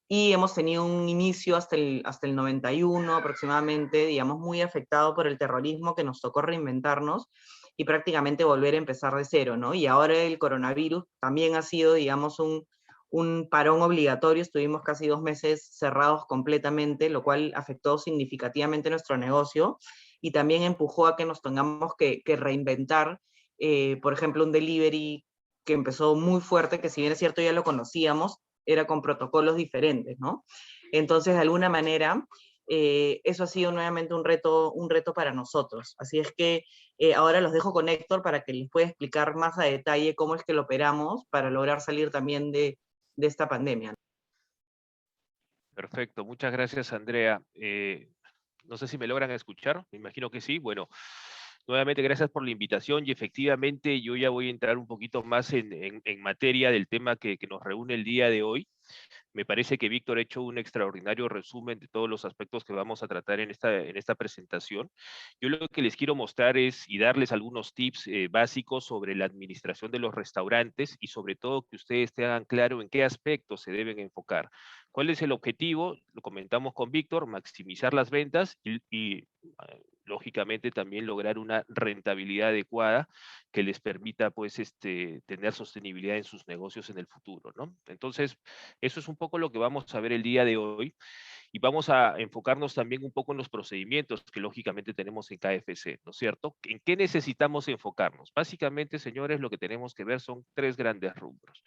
y hemos tenido un inicio hasta el 91 aproximadamente, digamos, muy afectado por el terrorismo, que nos tocó reinventarnos, y prácticamente volver a empezar de cero, ¿no? Y ahora el coronavirus también ha sido, digamos, un parón obligatorio, estuvimos casi 2 meses cerrados completamente, lo cual afectó significativamente nuestro negocio y también empujó a que nos tengamos que reinventar, por ejemplo, un delivery que empezó muy fuerte, que si bien es cierto ya lo conocíamos, era con protocolos diferentes, ¿no? Entonces, de alguna manera, eso ha sido nuevamente un reto para nosotros. Así es que ahora los dejo con Héctor para que les pueda explicar más a detalle cómo es que lo operamos para lograr salir también de esta pandemia. Perfecto, muchas gracias, Andrea. No sé si me logran escuchar, me imagino que sí. Bueno, nuevamente gracias por la invitación y efectivamente yo ya voy a entrar un poquito más en materia del tema que nos reúne el día de hoy. Me parece que Víctor ha hecho un extraordinario resumen de todos los aspectos que vamos a tratar en esta presentación. Yo lo que les quiero mostrar es y darles algunos tips básicos sobre la administración de los restaurantes y sobre todo que ustedes tengan claro en qué aspectos se deben enfocar. ¿Cuál es el objetivo? Lo comentamos con Víctor, maximizar las ventas y lógicamente también lograr una rentabilidad adecuada que les permita pues tener sostenibilidad en sus negocios en el futuro, ¿no? Entonces, eso es un poco lo que vamos a ver el día de hoy y vamos a enfocarnos también un poco en los procedimientos que lógicamente tenemos en KFC, ¿no es cierto? ¿En qué necesitamos enfocarnos? Básicamente, señores, lo que tenemos que ver son 3 grandes rubros.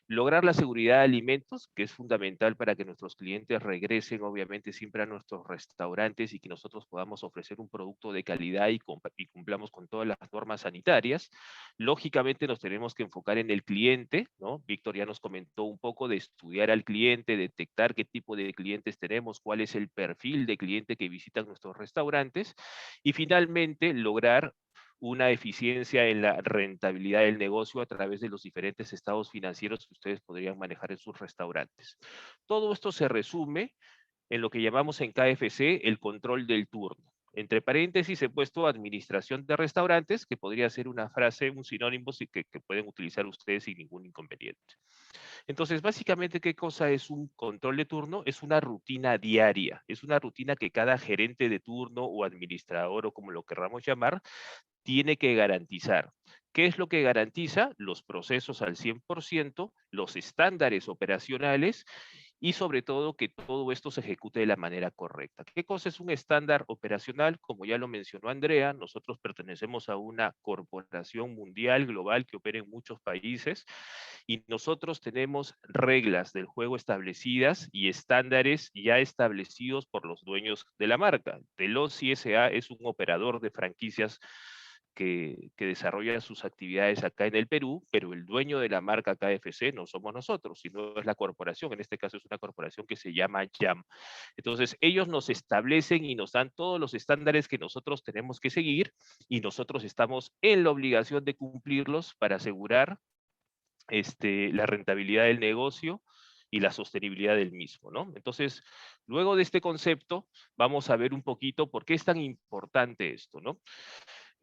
Lograr la seguridad de alimentos, que es fundamental para que nuestros clientes regresen, obviamente, siempre a nuestros restaurantes y que nosotros podamos ofrecer un producto de calidad y cumplamos con todas las normas sanitarias. Lógicamente nos tenemos que enfocar en el cliente, ¿no? Víctor ya nos comentó un poco de estudiar al cliente, detectar qué tipo de clientes tenemos, cuál es el perfil de cliente que visitan nuestros restaurantes y finalmente lograr una eficiencia en la rentabilidad del negocio a través de los diferentes estados financieros que ustedes podrían manejar en sus restaurantes. Todo esto se resume en lo que llamamos en KFC el control del turno. Entre paréntesis he puesto administración de restaurantes, que podría ser una frase, un sinónimo que pueden utilizar ustedes sin ningún inconveniente. Entonces, básicamente, ¿qué cosa es un control de turno? Es una rutina diaria, es una rutina que cada gerente de turno o administrador o como lo querramos llamar, tiene que garantizar. ¿Qué es lo que garantiza? Los procesos al 100%, los estándares operacionales y sobre todo que todo esto se ejecute de la manera correcta. ¿Qué cosa es un estándar operacional? Como ya lo mencionó Andrea, nosotros pertenecemos a una corporación mundial, global, que opera en muchos países y nosotros tenemos reglas del juego establecidas y estándares ya establecidos por los dueños de la marca. Delosi S.A. es un operador de franquicias que desarrolla sus actividades acá en el Perú, pero el dueño de la marca KFC no somos nosotros, sino es la corporación, en este caso es una corporación que se llama YAM. Entonces, ellos nos establecen y nos dan todos los estándares que nosotros tenemos que seguir y nosotros estamos en la obligación de cumplirlos para asegurar la rentabilidad del negocio y la sostenibilidad del mismo, ¿no? Entonces, luego de este concepto, vamos a ver un poquito por qué es tan importante esto, ¿no?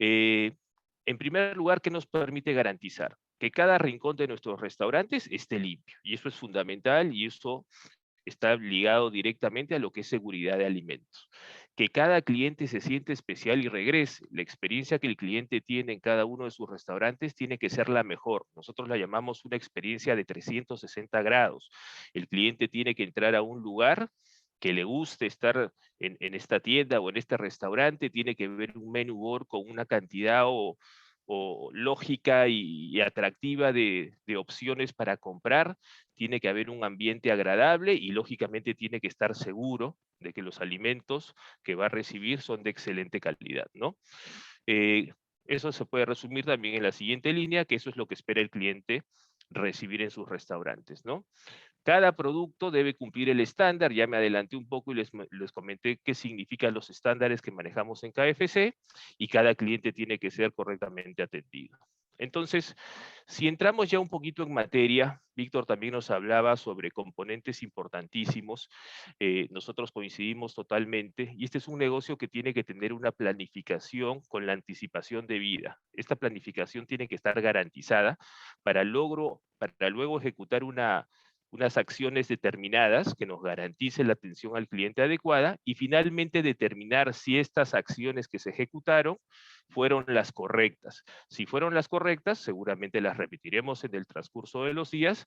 En primer lugar, ¿qué nos permite garantizar? Que cada rincón de nuestros restaurantes esté limpio. Y eso es fundamental y eso está ligado directamente a lo que es seguridad de alimentos. Que cada cliente se siente especial y regrese. La experiencia que el cliente tiene en cada uno de sus restaurantes tiene que ser la mejor. Nosotros la llamamos una experiencia de 360 grados. El cliente tiene que entrar a un lugar que le guste estar en esta tienda o en este restaurante, tiene que ver un menú board con una cantidad o lógica y atractiva de opciones para comprar, tiene que haber un ambiente agradable y lógicamente tiene que estar seguro de que los alimentos que va a recibir son de excelente calidad, ¿no? Eso se puede resumir también en la siguiente línea, que eso es lo que espera el cliente recibir en sus restaurantes, ¿no? Cada producto debe cumplir el estándar, ya me adelanté un poco y les comenté qué significan los estándares que manejamos en KFC y cada cliente tiene que ser correctamente atendido. Entonces, si entramos ya un poquito en materia, Víctor también nos hablaba sobre componentes importantísimos, nosotros coincidimos totalmente y este es un negocio que tiene que tener una planificación con la anticipación debida. Esta planificación tiene que estar garantizada para luego ejecutar una unas acciones determinadas que nos garanticen la atención al cliente adecuada y finalmente determinar si estas acciones que se ejecutaron fueron las correctas. Si fueron las correctas, seguramente las repetiremos en el transcurso de los días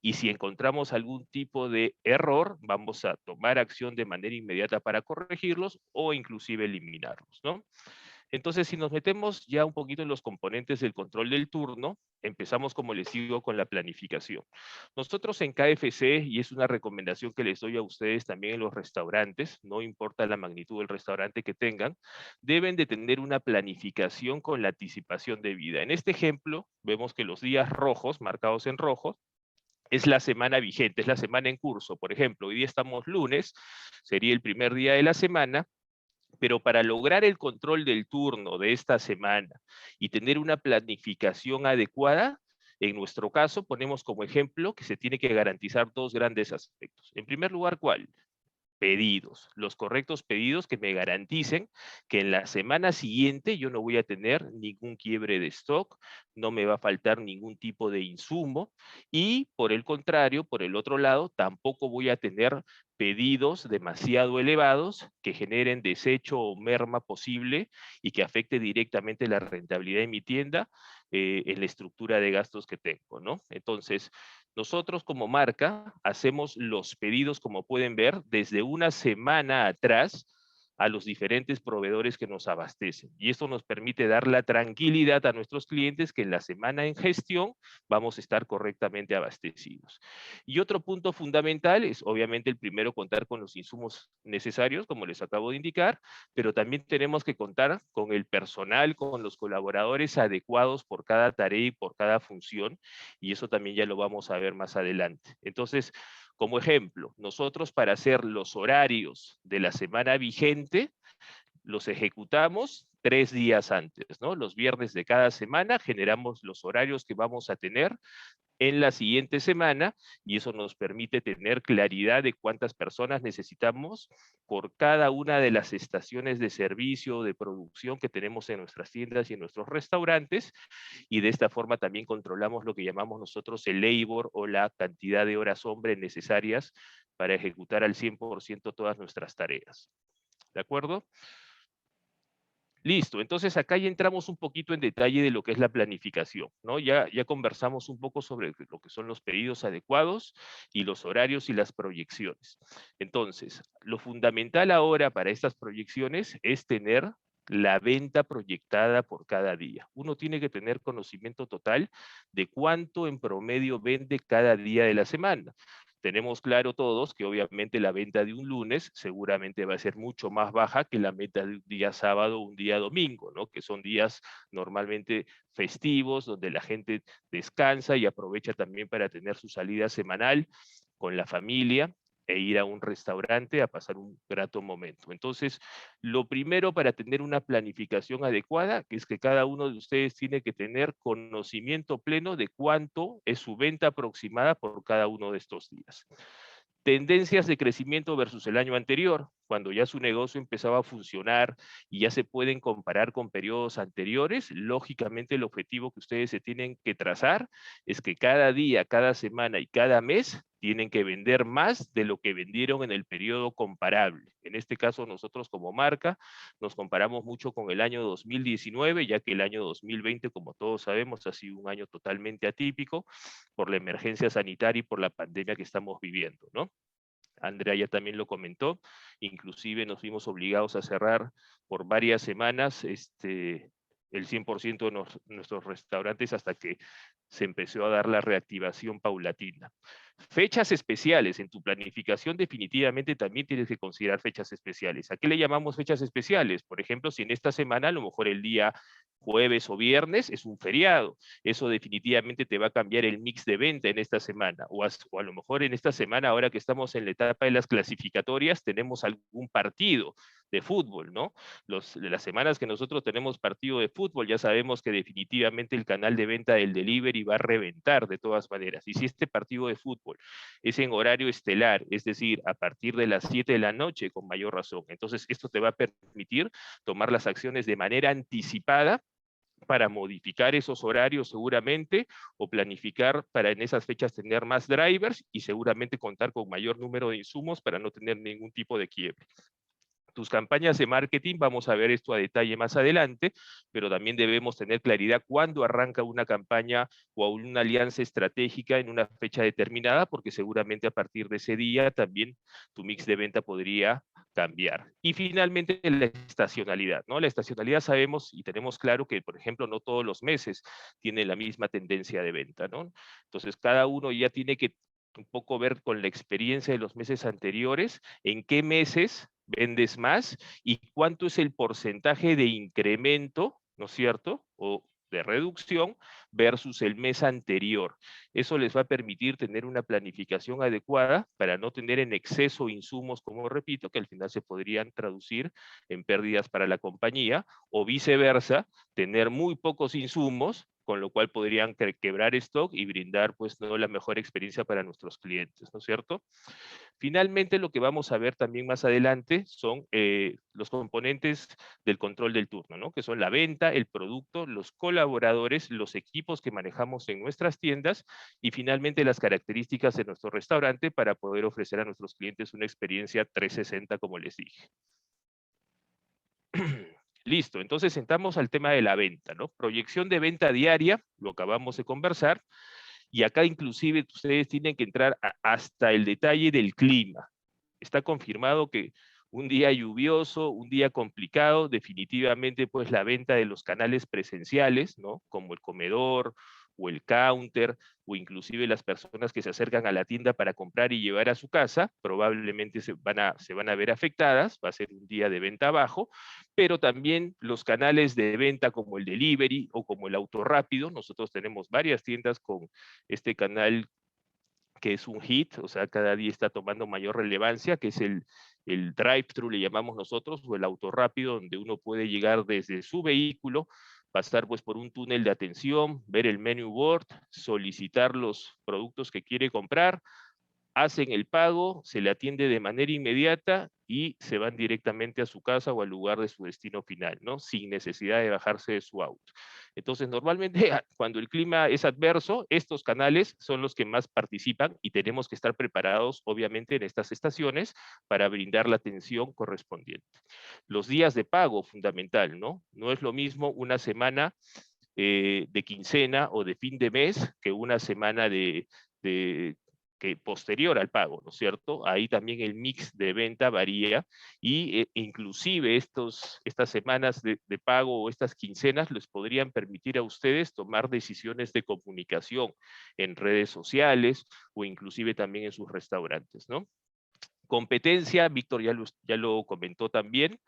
y si encontramos algún tipo de error, vamos a tomar acción de manera inmediata para corregirlos o inclusive eliminarlos, ¿no? Entonces, si nos metemos ya un poquito en los componentes del control del turno, empezamos, como les digo, con la planificación. Nosotros en KFC, y es una recomendación que les doy a ustedes también en los restaurantes, no importa la magnitud del restaurante que tengan, deben de tener una planificación con la anticipación debida. En este ejemplo, vemos que los días rojos, marcados en rojo, es la semana vigente, es la semana en curso. Por ejemplo, hoy día estamos lunes, sería el primer día de la semana, pero para lograr el control del turno de esta semana y tener una planificación adecuada, en nuestro caso ponemos como ejemplo que se tiene que garantizar dos grandes aspectos. En primer lugar, ¿cuál? Pedidos, los correctos pedidos que me garanticen que en la semana siguiente yo no voy a tener ningún quiebre de stock, no me va a faltar ningún tipo de insumo y por el contrario, por el otro lado, tampoco voy a tener pedidos demasiado elevados que generen desecho o merma posible y que afecte directamente la rentabilidad de mi tienda en la estructura de gastos que tengo, ¿no? Entonces, nosotros como marca hacemos los pedidos, como pueden ver, desde una semana atrás a los diferentes proveedores que nos abastecen. Y esto nos permite dar la tranquilidad a nuestros clientes que en la semana en gestión vamos a estar correctamente abastecidos. Y otro punto fundamental es obviamente el primero contar con los insumos necesarios, como les acabo de indicar, pero también tenemos que contar con el personal, con los colaboradores adecuados por cada tarea y por cada función, y eso también ya lo vamos a ver más adelante. Entonces, como ejemplo, nosotros para hacer los horarios de la semana vigente, los ejecutamos 3 días antes, ¿no? Los viernes de cada semana generamos los horarios que vamos a tener en la siguiente semana y eso nos permite tener claridad de cuántas personas necesitamos por cada una de las estaciones de servicio, de producción que tenemos en nuestras tiendas y en nuestros restaurantes y de esta forma también controlamos lo que llamamos nosotros el labor o la cantidad de horas hombre necesarias para ejecutar al 100% todas nuestras tareas. ¿De acuerdo? Listo, entonces acá ya entramos un poquito en detalle de lo que es la planificación, ¿no? Ya conversamos un poco sobre lo que son los pedidos adecuados y los horarios y las proyecciones. Entonces, lo fundamental ahora para estas proyecciones es tener la venta proyectada por cada día. Uno tiene que tener conocimiento total de cuánto en promedio vende cada día de la semana. Tenemos claro todos que obviamente la venta de un lunes seguramente va a ser mucho más baja que la venta de un día sábado o un día domingo, ¿no? Que son días normalmente festivos, donde la gente descansa y aprovecha también para tener su salida semanal con la familia e ir a un restaurante a pasar un grato momento. Entonces, lo primero para tener una planificación adecuada es que cada uno de ustedes tiene que tener conocimiento pleno de cuánto es su venta aproximada por cada uno de estos días. Tendencias de crecimiento versus el año anterior, cuando ya su negocio empezaba a funcionar y ya se pueden comparar con periodos anteriores, lógicamente el objetivo que ustedes se tienen que trazar es que cada día, cada semana y cada mes tienen que vender más de lo que vendieron en el periodo comparable. En este caso nosotros como marca nos comparamos mucho con el año 2019, ya que el año 2020, como todos sabemos, ha sido un año totalmente atípico por la emergencia sanitaria y por la pandemia que estamos viviendo, ¿no? Andrea ya también lo comentó, inclusive nos vimos obligados a cerrar por varias semanas el 100% de nuestros restaurantes hasta que se empezó a dar la reactivación paulatina. Fechas especiales, en tu planificación definitivamente también tienes que considerar fechas especiales. ¿A qué le llamamos fechas especiales? Por ejemplo, si en esta semana a lo mejor el día jueves o viernes es un feriado, eso definitivamente te va a cambiar el mix de venta en esta semana, o a lo mejor en esta semana, ahora que estamos en la etapa de las clasificatorias, tenemos algún partido de fútbol, ¿no? De las semanas que nosotros tenemos partido de fútbol, ya sabemos que definitivamente el canal de venta del delivery va a reventar de todas maneras. Y si este partido de fútbol es en horario estelar, es decir, a partir de las 7 de la noche, con mayor razón, entonces esto te va a permitir tomar las acciones de manera anticipada para modificar esos horarios seguramente, o planificar para en esas fechas tener más drivers y seguramente contar con mayor número de insumos para no tener ningún tipo de quiebre. Tus campañas de marketing, vamos a ver esto a detalle más adelante, pero también debemos tener claridad cuándo arranca una campaña o una alianza estratégica en una fecha determinada, porque seguramente a partir de ese día también tu mix de venta podría cambiar. Y finalmente la estacionalidad, ¿no? La estacionalidad sabemos y tenemos claro que, por ejemplo, no todos los meses tienen la misma tendencia de venta, ¿no? Entonces cada uno ya tiene que un poco ver con la experiencia de los meses anteriores, en qué meses vendes más y cuánto es el porcentaje de incremento, ¿no es cierto? O de reducción versus el mes anterior. Eso les va a permitir tener una planificación adecuada para no tener en exceso insumos, como repito, que al final se podrían traducir en pérdidas para la compañía, o viceversa, tener muy pocos insumos, con lo cual podrían quebrar stock y brindar pues no la mejor experiencia para nuestros clientes, ¿no es cierto? Finalmente, lo que vamos a ver también más adelante son los componentes del control del turno, ¿no? Que son la venta, el producto, los colaboradores, los equipos que manejamos en nuestras tiendas y finalmente las características de nuestro restaurante para poder ofrecer a nuestros clientes una experiencia 360, como les dije. Listo, entonces entramos al tema de la venta, ¿no? Proyección de venta diaria, lo acabamos de conversar, y acá inclusive ustedes tienen que entrar hasta el detalle del clima. Está confirmado que un día lluvioso, un día complicado, definitivamente pues la venta de los canales presenciales, ¿no? Como el comedor o el counter, o inclusive las personas que se acercan a la tienda para comprar y llevar a su casa, probablemente se van a ver afectadas, va a ser un día de venta bajo, pero también los canales de venta como el delivery o como el auto rápido. Nosotros tenemos varias tiendas con este canal que es un hit, o sea, cada día está tomando mayor relevancia, que es el drive-thru, le llamamos nosotros, o el auto rápido, donde uno puede llegar desde su vehículo, pasar pues por un túnel de atención, ver el menu board, solicitar los productos que quiere comprar, hacen el pago, se le atiende de manera inmediata y se van directamente a su casa o al lugar de su destino final, ¿no? Sin necesidad de bajarse de su auto. Entonces, normalmente cuando el clima es adverso, estos canales son los que más participan y tenemos que estar preparados, obviamente, en estas estaciones para brindar la atención correspondiente. Los días de pago, fundamental, ¿no? No es lo mismo una semana de quincena o de fin de mes que una semana que posterior al pago, ¿no es cierto? Ahí también el mix de venta varía y inclusive estas semanas de pago o estas quincenas les podrían permitir a ustedes tomar decisiones de comunicación en redes sociales o inclusive también en sus restaurantes, ¿no? Competencia, Víctor ya lo comentó también.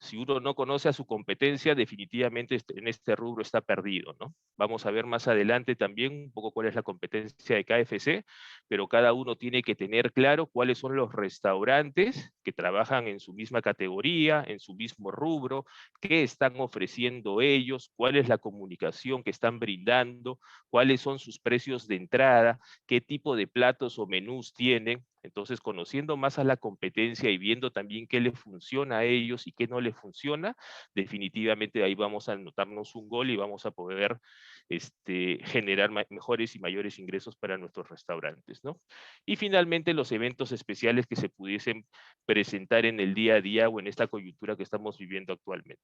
Si uno no conoce a su competencia, definitivamente en este rubro está perdido, ¿no? Vamos a ver más adelante también un poco cuál es la competencia de KFC, pero cada uno tiene que tener claro cuáles son los restaurantes que trabajan en su misma categoría, en su mismo rubro, qué están ofreciendo ellos, cuál es la comunicación que están brindando, cuáles son sus precios de entrada, qué tipo de platos o menús tienen. Entonces, conociendo más a la competencia y viendo también qué le funciona a ellos y qué no le funciona, definitivamente ahí vamos a anotarnos un gol y vamos a poder generar mejores y mayores ingresos para nuestros restaurantes, ¿no? Y finalmente, los eventos especiales que se pudiesen presentar en el día a día o en esta coyuntura que estamos viviendo actualmente.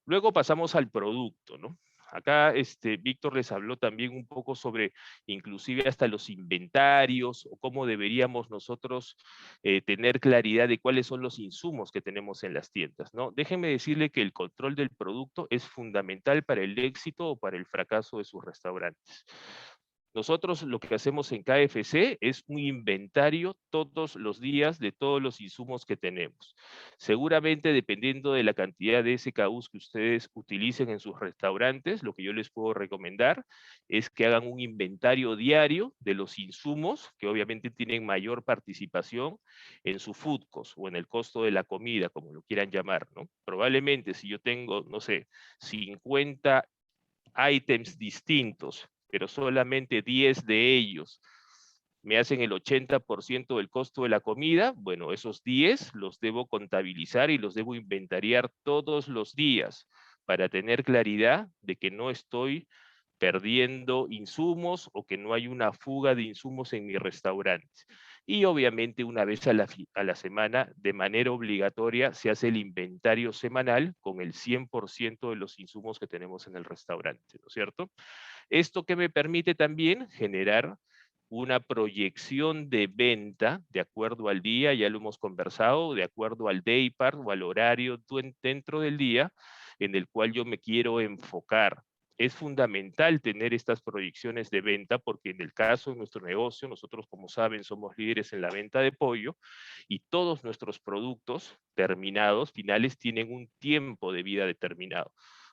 Luego pasamos al producto, ¿no? Acá Víctor les habló también un poco sobre inclusive hasta los inventarios o cómo deberíamos nosotros tener claridad de cuáles son los insumos que tenemos en las tiendas, ¿no? Déjenme decirle que el control del producto es fundamental para el éxito o para el fracaso de sus restaurantes. Nosotros lo que hacemos en KFC es un inventario todos los días de todos los insumos que tenemos. Seguramente dependiendo de la cantidad de SKUs que ustedes utilicen en sus restaurantes, lo que yo les puedo recomendar es que hagan un inventario diario de los insumos que obviamente tienen mayor participación en su food cost o en el costo de la comida, como lo quieran llamar, ¿no? Probablemente si yo tengo, no sé, 50 ítems distintos, pero solamente 10 de ellos me hacen el 80% del costo de la comida, bueno, esos 10 los debo contabilizar y los debo inventariar todos los días, para tener claridad de que no estoy perdiendo insumos o que no hay una fuga de insumos en mi restaurante. Y obviamente una vez a la semana, de manera obligatoria, se hace el inventario semanal con el 100% de los insumos que tenemos en el restaurante, ¿no es cierto? Esto que me permite también generar una proyección de venta de acuerdo al día, ya lo hemos conversado, de acuerdo al day part o al horario dentro del día en el cual yo me quiero enfocar. Es fundamental tener estas proyecciones de venta porque en el caso de nuestro negocio, nosotros como saben somos líderes en la venta de pollo y todos nuestros productos terminados, finales, tienen un tiempo de vida determinado.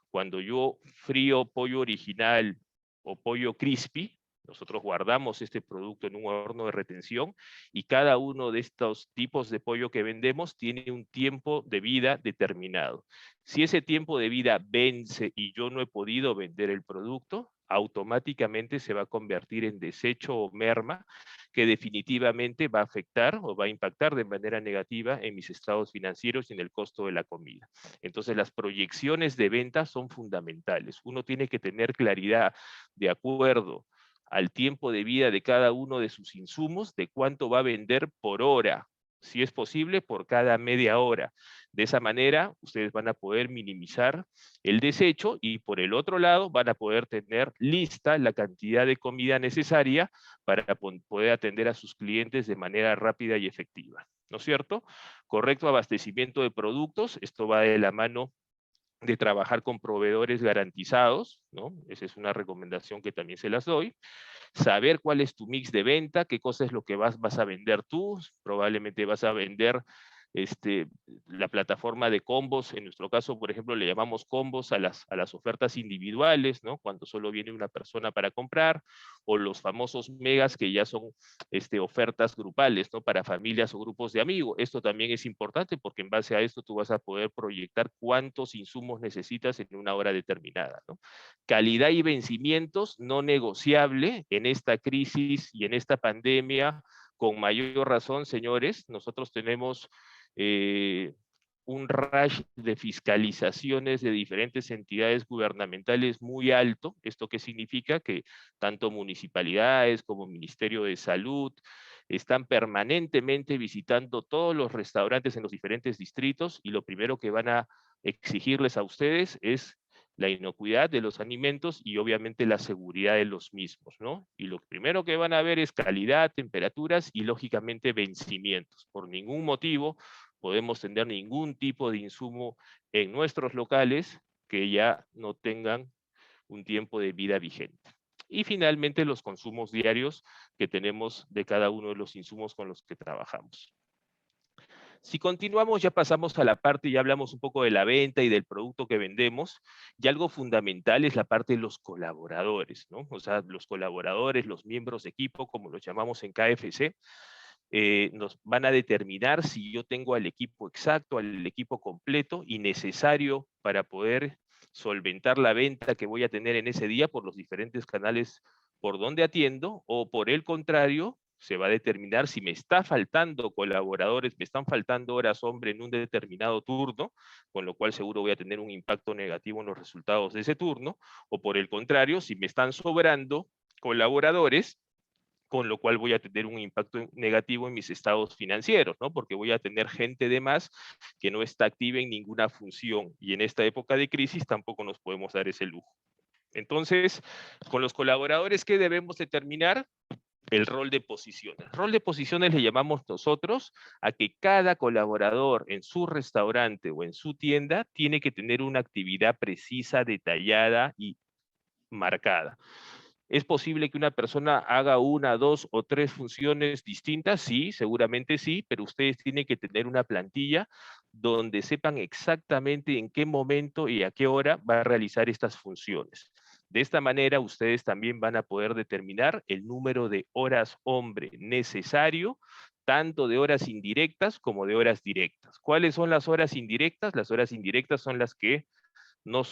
Cuando yo frío pollo original o pollo crispy, nosotros guardamos este producto en un horno de retención y cada uno de estos tipos de pollo que vendemos tiene un tiempo de vida determinado. Si ese tiempo de vida vence y yo no he podido vender el producto, automáticamente se va a convertir en desecho o merma que definitivamente va a afectar o va a impactar de manera negativa en mis estados financieros y en el costo de la comida. Entonces las proyecciones de venta son fundamentales. Uno tiene que tener claridad de acuerdo al tiempo de vida de cada uno de sus insumos, de cuánto va a vender por hora, si es posible, por cada media hora. De esa manera, ustedes van a poder minimizar el desecho y por el otro lado van a poder tener lista la cantidad de comida necesaria para poder atender a sus clientes de manera rápida y efectiva, ¿no es cierto? Correcto abastecimiento de productos, esto va de la mano de trabajar con proveedores garantizados, ¿no? Esa es una recomendación que también se las doy. Saber cuál es tu mix de venta, qué cosa es lo que vas a vender tú, probablemente vas a vender la plataforma de combos, en nuestro caso, por ejemplo, le llamamos combos a las ofertas individuales, ¿no? Cuando solo viene una persona para comprar, o los famosos megas que ya son ofertas grupales, ¿no? Para familias o grupos de amigos. Esto también es importante porque en base a esto tú vas a poder proyectar cuántos insumos necesitas en una hora determinada, ¿no? Calidad y vencimientos no negociable en esta crisis y en esta pandemia, con mayor razón, señores. Nosotros tenemos un rush de fiscalizaciones de diferentes entidades gubernamentales muy alto. ¿Esto qué significa? Que tanto municipalidades como Ministerio de Salud están permanentemente visitando todos los restaurantes en los diferentes distritos y lo primero que van a exigirles a ustedes es la inocuidad de los alimentos y obviamente la seguridad de los mismos, ¿no? Y lo primero que van a ver es calidad, temperaturas y lógicamente vencimientos. Por ningún motivo podemos tener ningún tipo de insumo en nuestros locales que ya no tengan un tiempo de vida vigente. Y finalmente los consumos diarios que tenemos de cada uno de los insumos con los que trabajamos. Si continuamos, ya pasamos a la parte, ya hablamos un poco de la venta y del producto que vendemos, y algo fundamental es la parte de los colaboradores, ¿no? O sea, los colaboradores, los miembros de equipo, como los llamamos en KFC, nos van a determinar si yo tengo al equipo exacto, al equipo completo y necesario para poder solventar la venta que voy a tener en ese día por los diferentes canales por donde atiendo, o por el contrario, se va a determinar si me está faltando colaboradores, me están faltando horas hombre en un determinado turno, con lo cual seguro voy a tener un impacto negativo en los resultados de ese turno, o por el contrario, si me están sobrando colaboradores, con lo cual voy a tener un impacto negativo en mis estados financieros, ¿no? Porque voy a tener gente de más que no está activa en ninguna función, y en esta época de crisis tampoco nos podemos dar ese lujo. Entonces, con los colaboradores, ¿qué debemos determinar? El rol de posiciones. Rol de posiciones le llamamos nosotros a que cada colaborador en su restaurante o en su tienda tiene que tener una actividad precisa, detallada y marcada. ¿Es posible que una persona haga una, dos o tres funciones distintas? Sí, seguramente sí, pero ustedes tienen que tener una plantilla donde sepan exactamente en qué momento y a qué hora va a realizar estas funciones. De esta manera, ustedes también van a poder determinar el número de horas hombre necesario, tanto de horas indirectas como de horas directas. ¿Cuáles son las horas indirectas? Las horas indirectas son las que no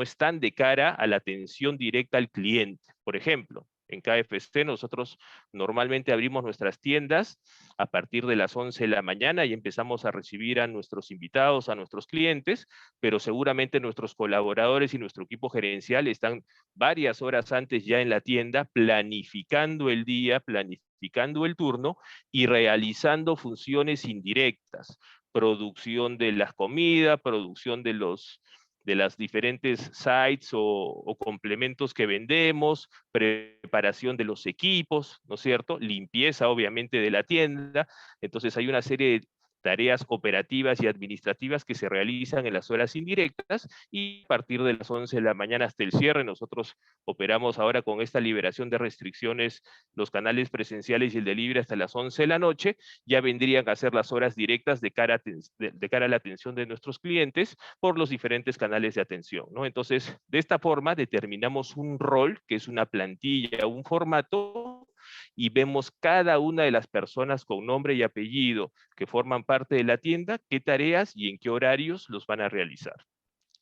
están de cara a la atención directa al cliente. Por ejemplo, En KFC nosotros normalmente abrimos nuestras tiendas a partir de las 11 de la mañana y empezamos a recibir a nuestros invitados, a nuestros clientes, pero seguramente nuestros colaboradores y nuestro equipo gerencial están varias horas antes ya en la tienda planificando el día, planificando el turno y realizando funciones indirectas, producción de la comida, producción de las diferentes sites o complementos que vendemos, preparación de los equipos, ¿no es cierto? Limpieza, obviamente, de la tienda. Entonces hay una serie de tareas operativas y administrativas que se realizan en las horas indirectas y a partir de las 11 de la mañana hasta el cierre, nosotros operamos ahora con esta liberación de restricciones, los canales presenciales y el delivery hasta las 11 de la noche, ya vendrían a ser las horas directas de cara a la atención de nuestros clientes por los diferentes canales de atención, ¿no? Entonces, de esta forma determinamos un rol, que es una plantilla, un formato, y vemos cada una de las personas con nombre y apellido que forman parte de la tienda, qué tareas y en qué horarios los van a realizar.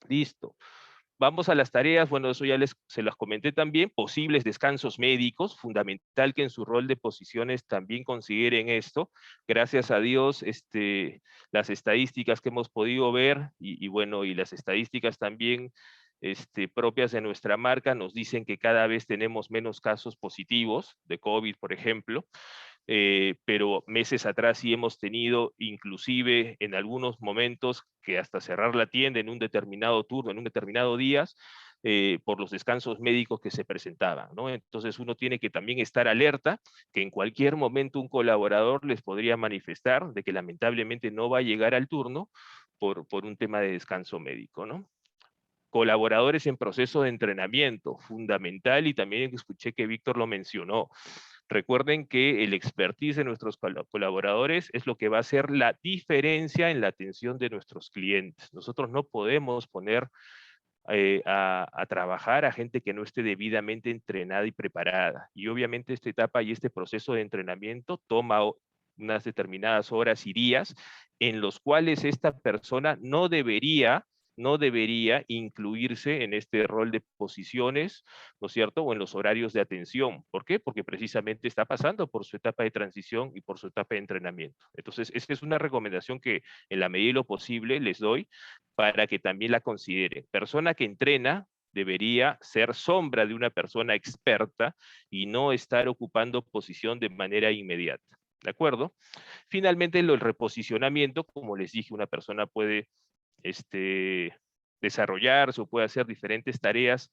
Listo. Vamos a las tareas, bueno, eso ya se las comenté también, posibles descansos médicos, fundamental que en su rol de posiciones también consideren esto. Gracias a Dios, las estadísticas que hemos podido ver, bueno, y las estadísticas también propias de nuestra marca nos dicen que cada vez tenemos menos casos positivos de COVID, por ejemplo. Pero meses atrás sí hemos tenido, inclusive en algunos momentos, que hasta cerrar la tienda en un determinado turno, en un determinado día, por los descansos médicos que se presentaban, ¿no? Entonces uno tiene que también estar alerta que en cualquier momento un colaborador les podría manifestar de que lamentablemente no va a llegar al turno por un tema de descanso médico, ¿no? Colaboradores en proceso de entrenamiento, fundamental, y también escuché que Víctor lo mencionó. Recuerden que el expertise de nuestros colaboradores es lo que va a hacer la diferencia en la atención de nuestros clientes. Nosotros no podemos poner a trabajar a gente que no esté debidamente entrenada y preparada. Y obviamente esta etapa y este proceso de entrenamiento toma unas determinadas horas y días en los cuales esta persona no debería incluirse en este rol de posiciones, ¿no es cierto? O en los horarios de atención. ¿Por qué? Porque precisamente está pasando por su etapa de transición y por su etapa de entrenamiento. Entonces, esta es una recomendación que en la medida de lo posible les doy para que también la consideren. Persona que entrena debería ser sombra de una persona experta y no estar ocupando posición de manera inmediata. ¿De acuerdo? Finalmente, el reposicionamiento, como les dije, una persona puede desarrollarse o puede hacer diferentes tareas.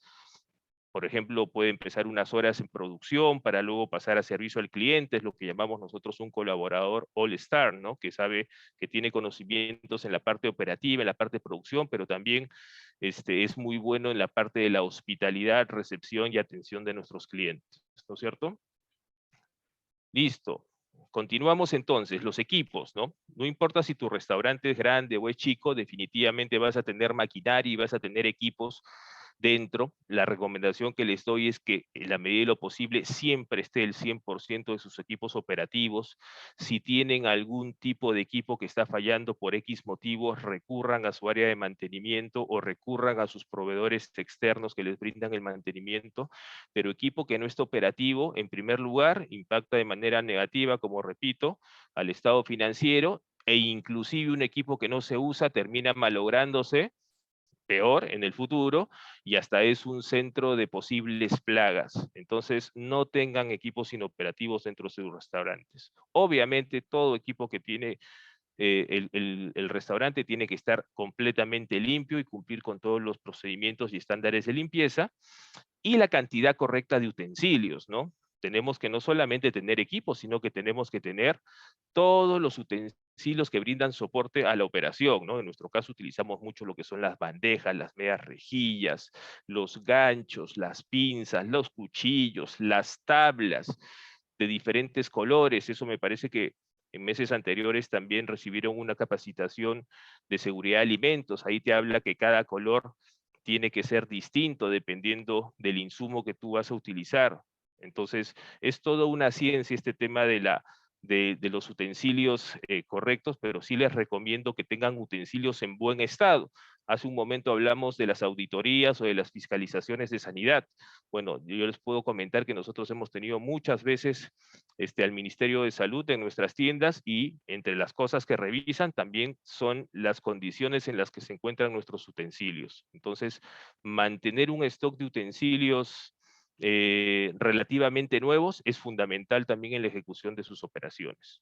Por ejemplo, puede empezar unas horas en producción para luego pasar a servicio al cliente, es lo que llamamos nosotros un colaborador all-star, ¿no? Que sabe, que tiene conocimientos en la parte operativa, en la parte de producción, pero también es muy bueno en la parte de la hospitalidad, recepción y atención de nuestros clientes, ¿no es cierto? Listo. Continuamos entonces, los equipos, ¿no? No importa si tu restaurante es grande o es chico, definitivamente vas a tener maquinaria y vas a tener equipos dentro. La recomendación que les doy es que en la medida de lo posible siempre esté el 100% de sus equipos operativos. Si tienen algún tipo de equipo que está fallando por X motivos, recurran a su área de mantenimiento o recurran a sus proveedores externos que les brindan el mantenimiento, pero equipo que no esté operativo, en primer lugar, impacta de manera negativa, como repito, al estado financiero, e inclusive un equipo que no se usa termina malográndose peor en el futuro y hasta es un centro de posibles plagas. Entonces, no tengan equipos inoperativos dentro de sus restaurantes. Obviamente, todo equipo que tiene el restaurante tiene que estar completamente limpio y cumplir con todos los procedimientos y estándares de limpieza y la cantidad correcta de utensilios, ¿no? Tenemos que no solamente tener equipos, sino que tenemos que tener todos los utensilios que brindan soporte a la operación, ¿no? En nuestro caso utilizamos mucho lo que son las bandejas, las medias rejillas, los ganchos, las pinzas, los cuchillos, las tablas de diferentes colores. Eso me parece que en meses anteriores también recibieron una capacitación de seguridad de alimentos. Ahí te habla que cada color tiene que ser distinto dependiendo del insumo que tú vas a utilizar. Entonces, es toda una ciencia este tema de los utensilios correctos, pero sí les recomiendo que tengan utensilios en buen estado. Hace un momento hablamos de las auditorías o de las fiscalizaciones de sanidad. Bueno, yo les puedo comentar que nosotros hemos tenido muchas veces al Ministerio de Salud en nuestras tiendas, y entre las cosas que revisan también son las condiciones en las que se encuentran nuestros utensilios. Entonces, mantener un stock de utensilios relativamente nuevos es fundamental también en la ejecución de sus operaciones.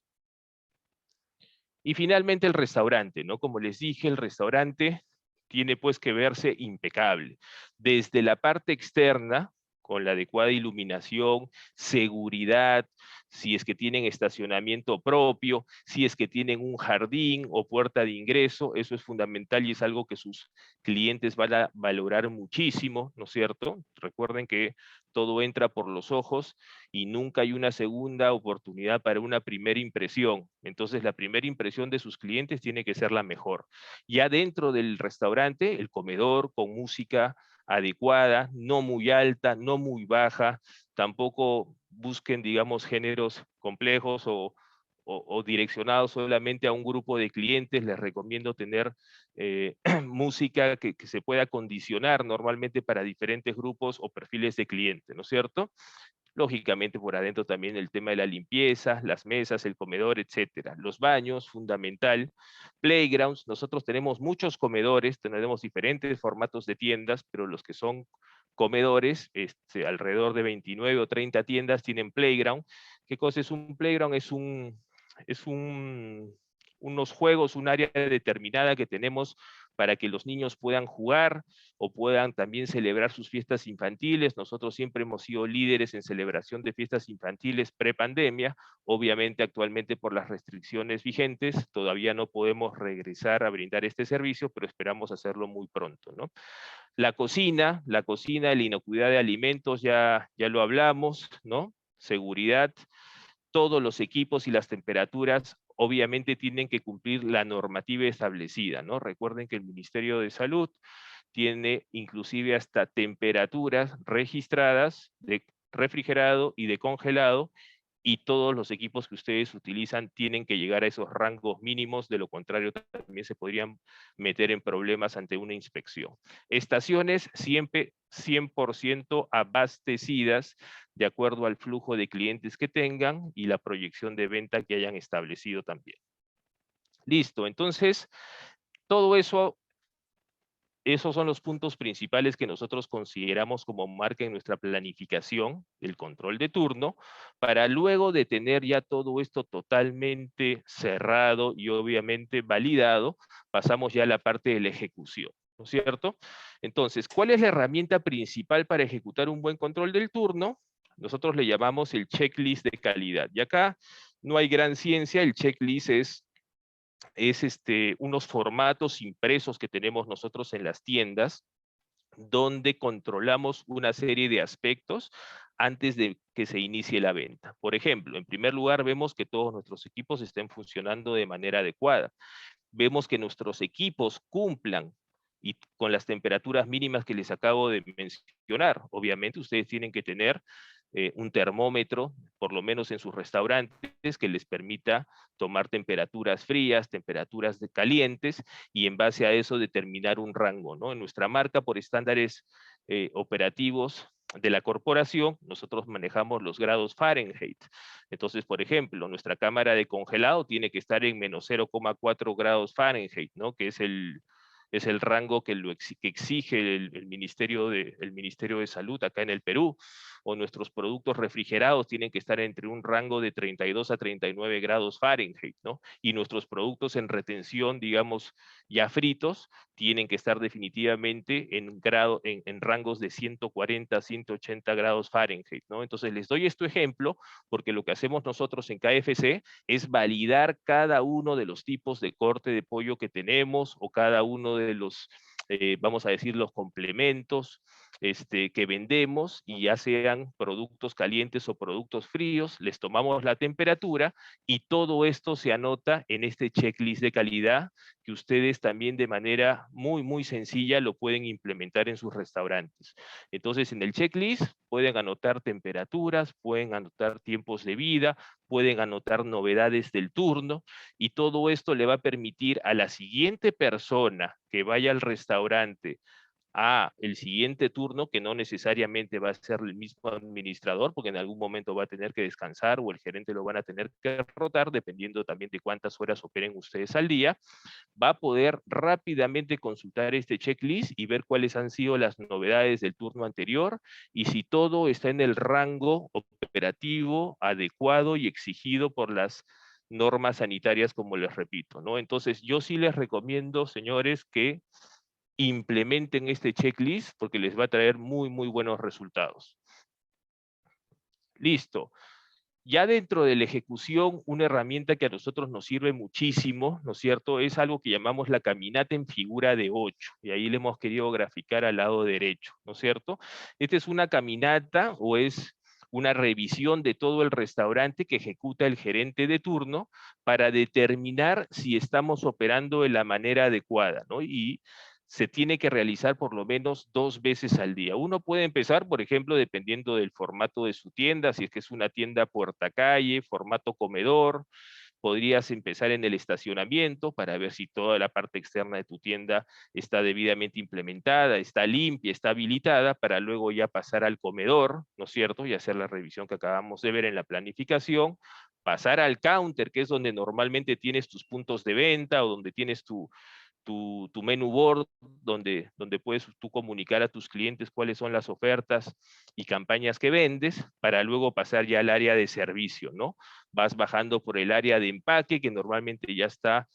Y finalmente el restaurante, ¿no? Como les dije, el restaurante tiene pues que verse impecable. Desde la parte externa, con la adecuada iluminación, seguridad, si es que tienen estacionamiento propio, si es que tienen un jardín o puerta de ingreso, eso es fundamental y es algo que sus clientes van a valorar muchísimo, ¿no es cierto? Recuerden que todo entra por los ojos y nunca hay una segunda oportunidad para una primera impresión. Entonces, la primera impresión de sus clientes tiene que ser la mejor. Ya dentro del restaurante, el comedor con música adecuada, no muy alta, no muy baja, tampoco busquen, digamos, géneros complejos o direccionados solamente a un grupo de clientes. Les recomiendo tener música que se pueda condicionar normalmente para diferentes grupos o perfiles de cliente, ¿no es cierto? Lógicamente por adentro también el tema de la limpieza, las mesas, el comedor, etcétera. Los baños, fundamental. Playgrounds, nosotros tenemos muchos comedores, tenemos diferentes formatos de tiendas, pero los que son comedores, alrededor de 29 o 30 tiendas tienen playground. ¿Qué cosa es un playground? Es unos juegos, un área determinada que tenemos para que los niños puedan jugar o puedan también celebrar sus fiestas infantiles. Nosotros siempre hemos sido líderes en celebración de fiestas infantiles prepandemia. Obviamente actualmente por las restricciones vigentes todavía no podemos regresar a brindar este servicio, pero esperamos hacerlo muy pronto, ¿no? La cocina, la inocuidad de alimentos, ya lo hablamos, ¿no? Seguridad, todos los equipos y las temperaturas obviamente tienen que cumplir la normativa establecida, ¿no? Recuerden que el Ministerio de Salud tiene inclusive hasta temperaturas registradas de refrigerado y de congelado, y todos los equipos que ustedes utilizan tienen que llegar a esos rangos mínimos, de lo contrario también se podrían meter en problemas ante una inspección. Estaciones siempre 100% abastecidas de acuerdo al flujo de clientes que tengan y la proyección de venta que hayan establecido también. Listo, entonces todo eso, esos son los puntos principales que nosotros consideramos como marca en nuestra planificación, el control de turno, para luego de tener ya todo esto totalmente cerrado y obviamente validado, pasamos ya a la parte de la ejecución, ¿no es cierto? Entonces, ¿cuál es la herramienta principal para ejecutar un buen control del turno? Nosotros le llamamos el checklist de calidad. Y acá no hay gran ciencia, el checklist es unos formatos impresos que tenemos nosotros en las tiendas, donde controlamos una serie de aspectos antes de que se inicie la venta. Por ejemplo, en primer lugar, vemos que todos nuestros equipos estén funcionando de manera adecuada. Vemos que nuestros equipos cumplan y con las temperaturas mínimas que les acabo de mencionar. Obviamente ustedes tienen que tener un termómetro, por lo menos en sus restaurantes, que les permita tomar temperaturas frías, temperaturas calientes, y en base a eso determinar un rango, ¿no? En nuestra marca, por estándares operativos de la corporación, nosotros manejamos los grados Fahrenheit. Entonces, por ejemplo, nuestra cámara de congelado tiene que estar en menos 0,4 grados Fahrenheit, ¿no? Que es el rango que exige el Ministerio de Salud acá en el Perú. O nuestros productos refrigerados tienen que estar entre un rango de 32 a 39 grados Fahrenheit, ¿no? Y nuestros productos en retención, digamos, ya fritos, tienen que estar definitivamente en rangos de 140 a 180 grados Fahrenheit, ¿no? Entonces les doy este ejemplo porque lo que hacemos nosotros en KFC es validar cada uno de los tipos de corte de pollo que tenemos, o cada uno de los, vamos a decir, los complementos, que vendemos, y ya sean productos calientes o productos fríos, les tomamos la temperatura y todo esto se anota en este checklist de calidad que ustedes también de manera muy sencilla lo pueden implementar en sus restaurantes. Entonces, en el checklist pueden anotar temperaturas, pueden anotar tiempos de vida, pueden anotar novedades del turno, y todo esto le va a permitir a la siguiente persona que vaya al restaurante el siguiente turno, que no necesariamente va a ser el mismo administrador, porque en algún momento va a tener que descansar o el gerente lo van a tener que rotar, dependiendo también de cuántas horas operen ustedes al día, va a poder rápidamente consultar este checklist y ver cuáles han sido las novedades del turno anterior y si todo está en el rango operativo adecuado y exigido por las normas sanitarias, como les repito, ¿no? Entonces, yo sí les recomiendo, señores, que implementen este checklist porque les va a traer muy buenos resultados. Listo. Ya dentro de la ejecución, una herramienta que a nosotros nos sirve muchísimo, ¿no es cierto?, es algo que llamamos la caminata en figura de 8, y ahí le hemos querido graficar al lado derecho, ¿no es cierto? Esta es una caminata o es una revisión de todo el restaurante que ejecuta el gerente de turno para determinar si estamos operando de la manera adecuada, ¿no? Y se tiene que realizar por lo menos 2 veces al día. Uno puede empezar, por ejemplo, dependiendo del formato de su tienda, si es que es una tienda puertacalle, formato comedor, podrías empezar en el estacionamiento para ver si toda la parte externa de tu tienda está debidamente implementada, está limpia, está habilitada, para luego ya pasar al comedor, ¿no es cierto? Y hacer la revisión que acabamos de ver en la planificación, pasar al counter, que es donde normalmente tienes tus puntos de venta o donde tienes tu menú board, donde puedes tú comunicar a tus clientes cuáles son las ofertas y campañas que vendes, para luego pasar ya al área de servicio, ¿no? Vas bajando por el área de empaque, que normalmente ya está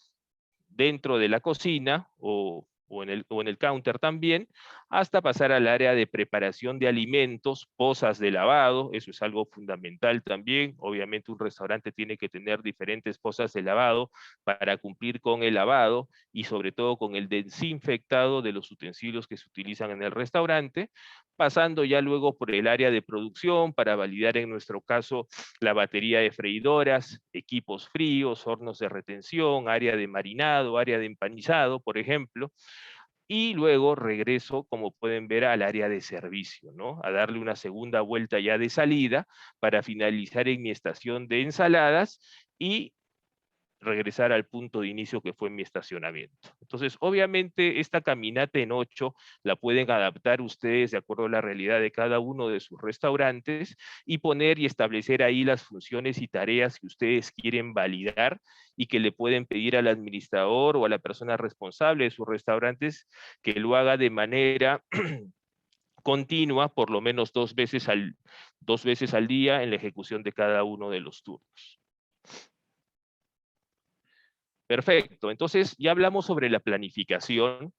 dentro de la cocina o en el counter también, hasta pasar al área de preparación de alimentos, pozas de lavado. Eso es algo fundamental también. Obviamente un restaurante tiene que tener diferentes pozas de lavado para cumplir con el lavado y sobre todo con el desinfectado de los utensilios que se utilizan en el restaurante, pasando ya luego por el área de producción para validar en nuestro caso la batería de freidoras, equipos fríos, hornos de retención, área de marinado, área de empanizado, por ejemplo, y luego regreso, como pueden ver, al área de servicio, ¿no? A darle una segunda vuelta ya de salida para finalizar en mi estación de ensaladas y regresar al punto de inicio que fue mi estacionamiento. Entonces, obviamente, esta caminata en 8 la pueden adaptar ustedes de acuerdo a la realidad de cada uno de sus restaurantes y poner y establecer ahí las funciones y tareas que ustedes quieren validar y que le pueden pedir al administrador o a la persona responsable de sus restaurantes que lo haga de manera continua, por lo menos dos veces al día en la ejecución de cada uno de los turnos. Perfecto, entonces ya hablamos sobre la planificación,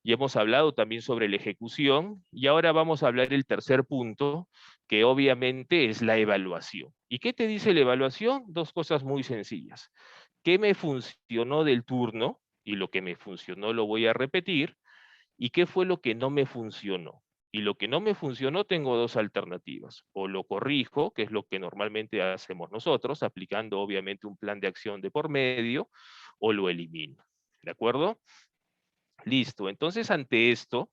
ya hemos hablado también sobre la ejecución, y ahora vamos a hablar del tercer punto, que obviamente es la evaluación. ¿Y qué te dice la evaluación? Dos cosas muy sencillas. ¿Qué me funcionó del turno? Y lo que me funcionó lo voy a repetir. ¿Y qué fue lo que no me funcionó? Y lo que no me funcionó tengo dos alternativas. O lo corrijo, que es lo que normalmente hacemos nosotros, aplicando obviamente un plan de acción de por medio, o lo elimino. ¿De acuerdo? Listo. Entonces, ante esto,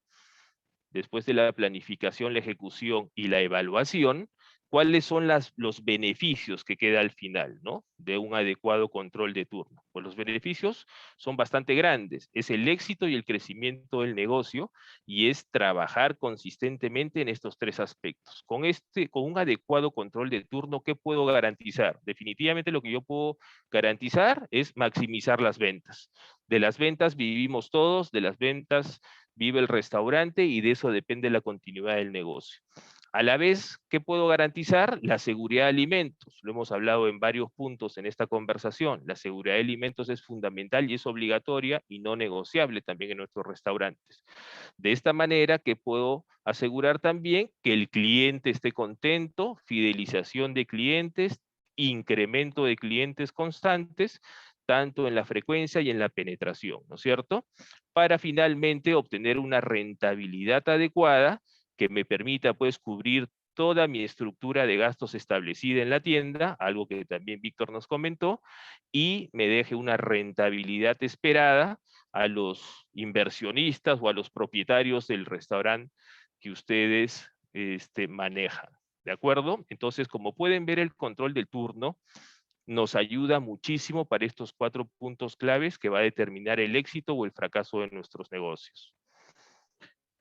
después de la planificación, la ejecución y la evaluación, ¿cuáles son los beneficios que queda al final, ¿no?, de un adecuado control de turno? Pues los beneficios son bastante grandes. Es el éxito y el crecimiento del negocio y es trabajar consistentemente en estos tres aspectos. Con un adecuado control de turno, ¿qué puedo garantizar? Definitivamente lo que yo puedo garantizar es maximizar las ventas. De las ventas vivimos todos, de las ventas vive el restaurante y de eso depende la continuidad del negocio. A la vez, ¿qué puedo garantizar? La seguridad de alimentos. Lo hemos hablado en varios puntos en esta conversación. La seguridad de alimentos es fundamental y es obligatoria y no negociable también en nuestros restaurantes. De esta manera, que puedo asegurar también que el cliente esté contento, fidelización de clientes, incremento de clientes constantes, tanto en la frecuencia y en la penetración, ¿no es cierto?, para finalmente obtener una rentabilidad adecuada que me permita pues cubrir toda mi estructura de gastos establecida en la tienda, algo que también Víctor nos comentó, y me deje una rentabilidad esperada a los inversionistas o a los propietarios del restaurante que ustedes manejan. ¿De acuerdo? Entonces, como pueden ver, el control del turno nos ayuda muchísimo para estos 4 puntos claves que va a determinar el éxito o el fracaso de nuestros negocios.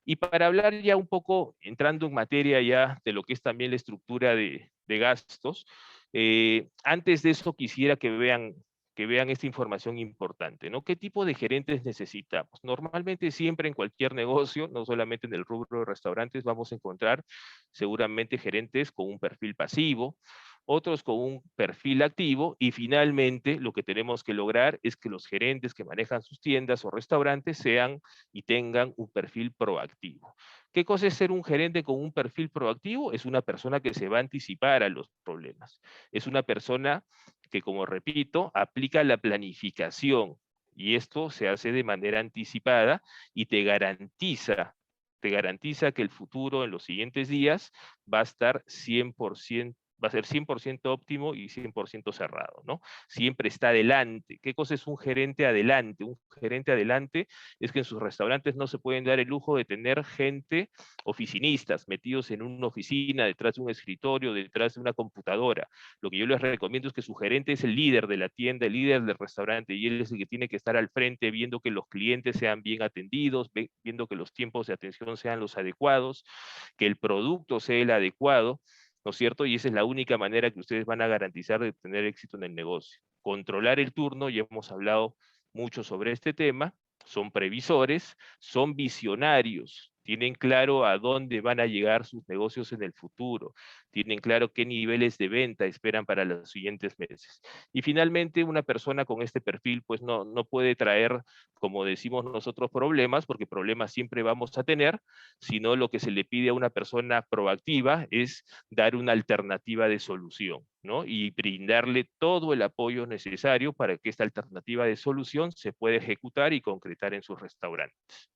Y para hablar ya un poco, entrando en materia ya de lo que es también la estructura de gastos, antes de eso quisiera que vean esta información importante, ¿no? ¿Qué tipo de gerentes necesitamos? Normalmente siempre en cualquier negocio, no solamente en el rubro de restaurantes, vamos a encontrar seguramente gerentes con un perfil pasivo, otros con un perfil activo, y finalmente lo que tenemos que lograr es que los gerentes que manejan sus tiendas o restaurantes sean y tengan un perfil proactivo. ¿Qué cosa es ser un gerente con un perfil proactivo? Es una persona que se va a anticipar a los problemas. Es una persona que, como repito, aplica la planificación, y esto se hace de manera anticipada y te garantiza que el futuro en los siguientes días va a estar 100%, va a ser 100% óptimo y 100% cerrado, ¿no? Siempre está adelante. ¿Qué cosa es un gerente adelante? Un gerente adelante es que en sus restaurantes no se pueden dar el lujo de tener gente, oficinistas, metidos en una oficina, detrás de un escritorio, detrás de una computadora. Lo que yo les recomiendo es que su gerente es el líder de la tienda, el líder del restaurante, y él es el que tiene que estar al frente viendo que los clientes sean bien atendidos, viendo que los tiempos de atención sean los adecuados, que el producto sea el adecuado, ¿no es cierto? Y esa es la única manera que ustedes van a garantizar de tener éxito en el negocio. Controlar el turno, ya hemos hablado mucho sobre este tema, son previsores, son visionarios, tienen claro a dónde van a llegar sus negocios en el futuro, tienen claro qué niveles de venta esperan para los siguientes meses. Y finalmente, una persona con este perfil pues no puede traer, como decimos nosotros, problemas, porque problemas siempre vamos a tener, sino lo que se le pide a una persona proactiva es dar una alternativa de solución, ¿no? Y brindarle todo el apoyo necesario para que esta alternativa de solución se pueda ejecutar y concretar en sus restaurantes.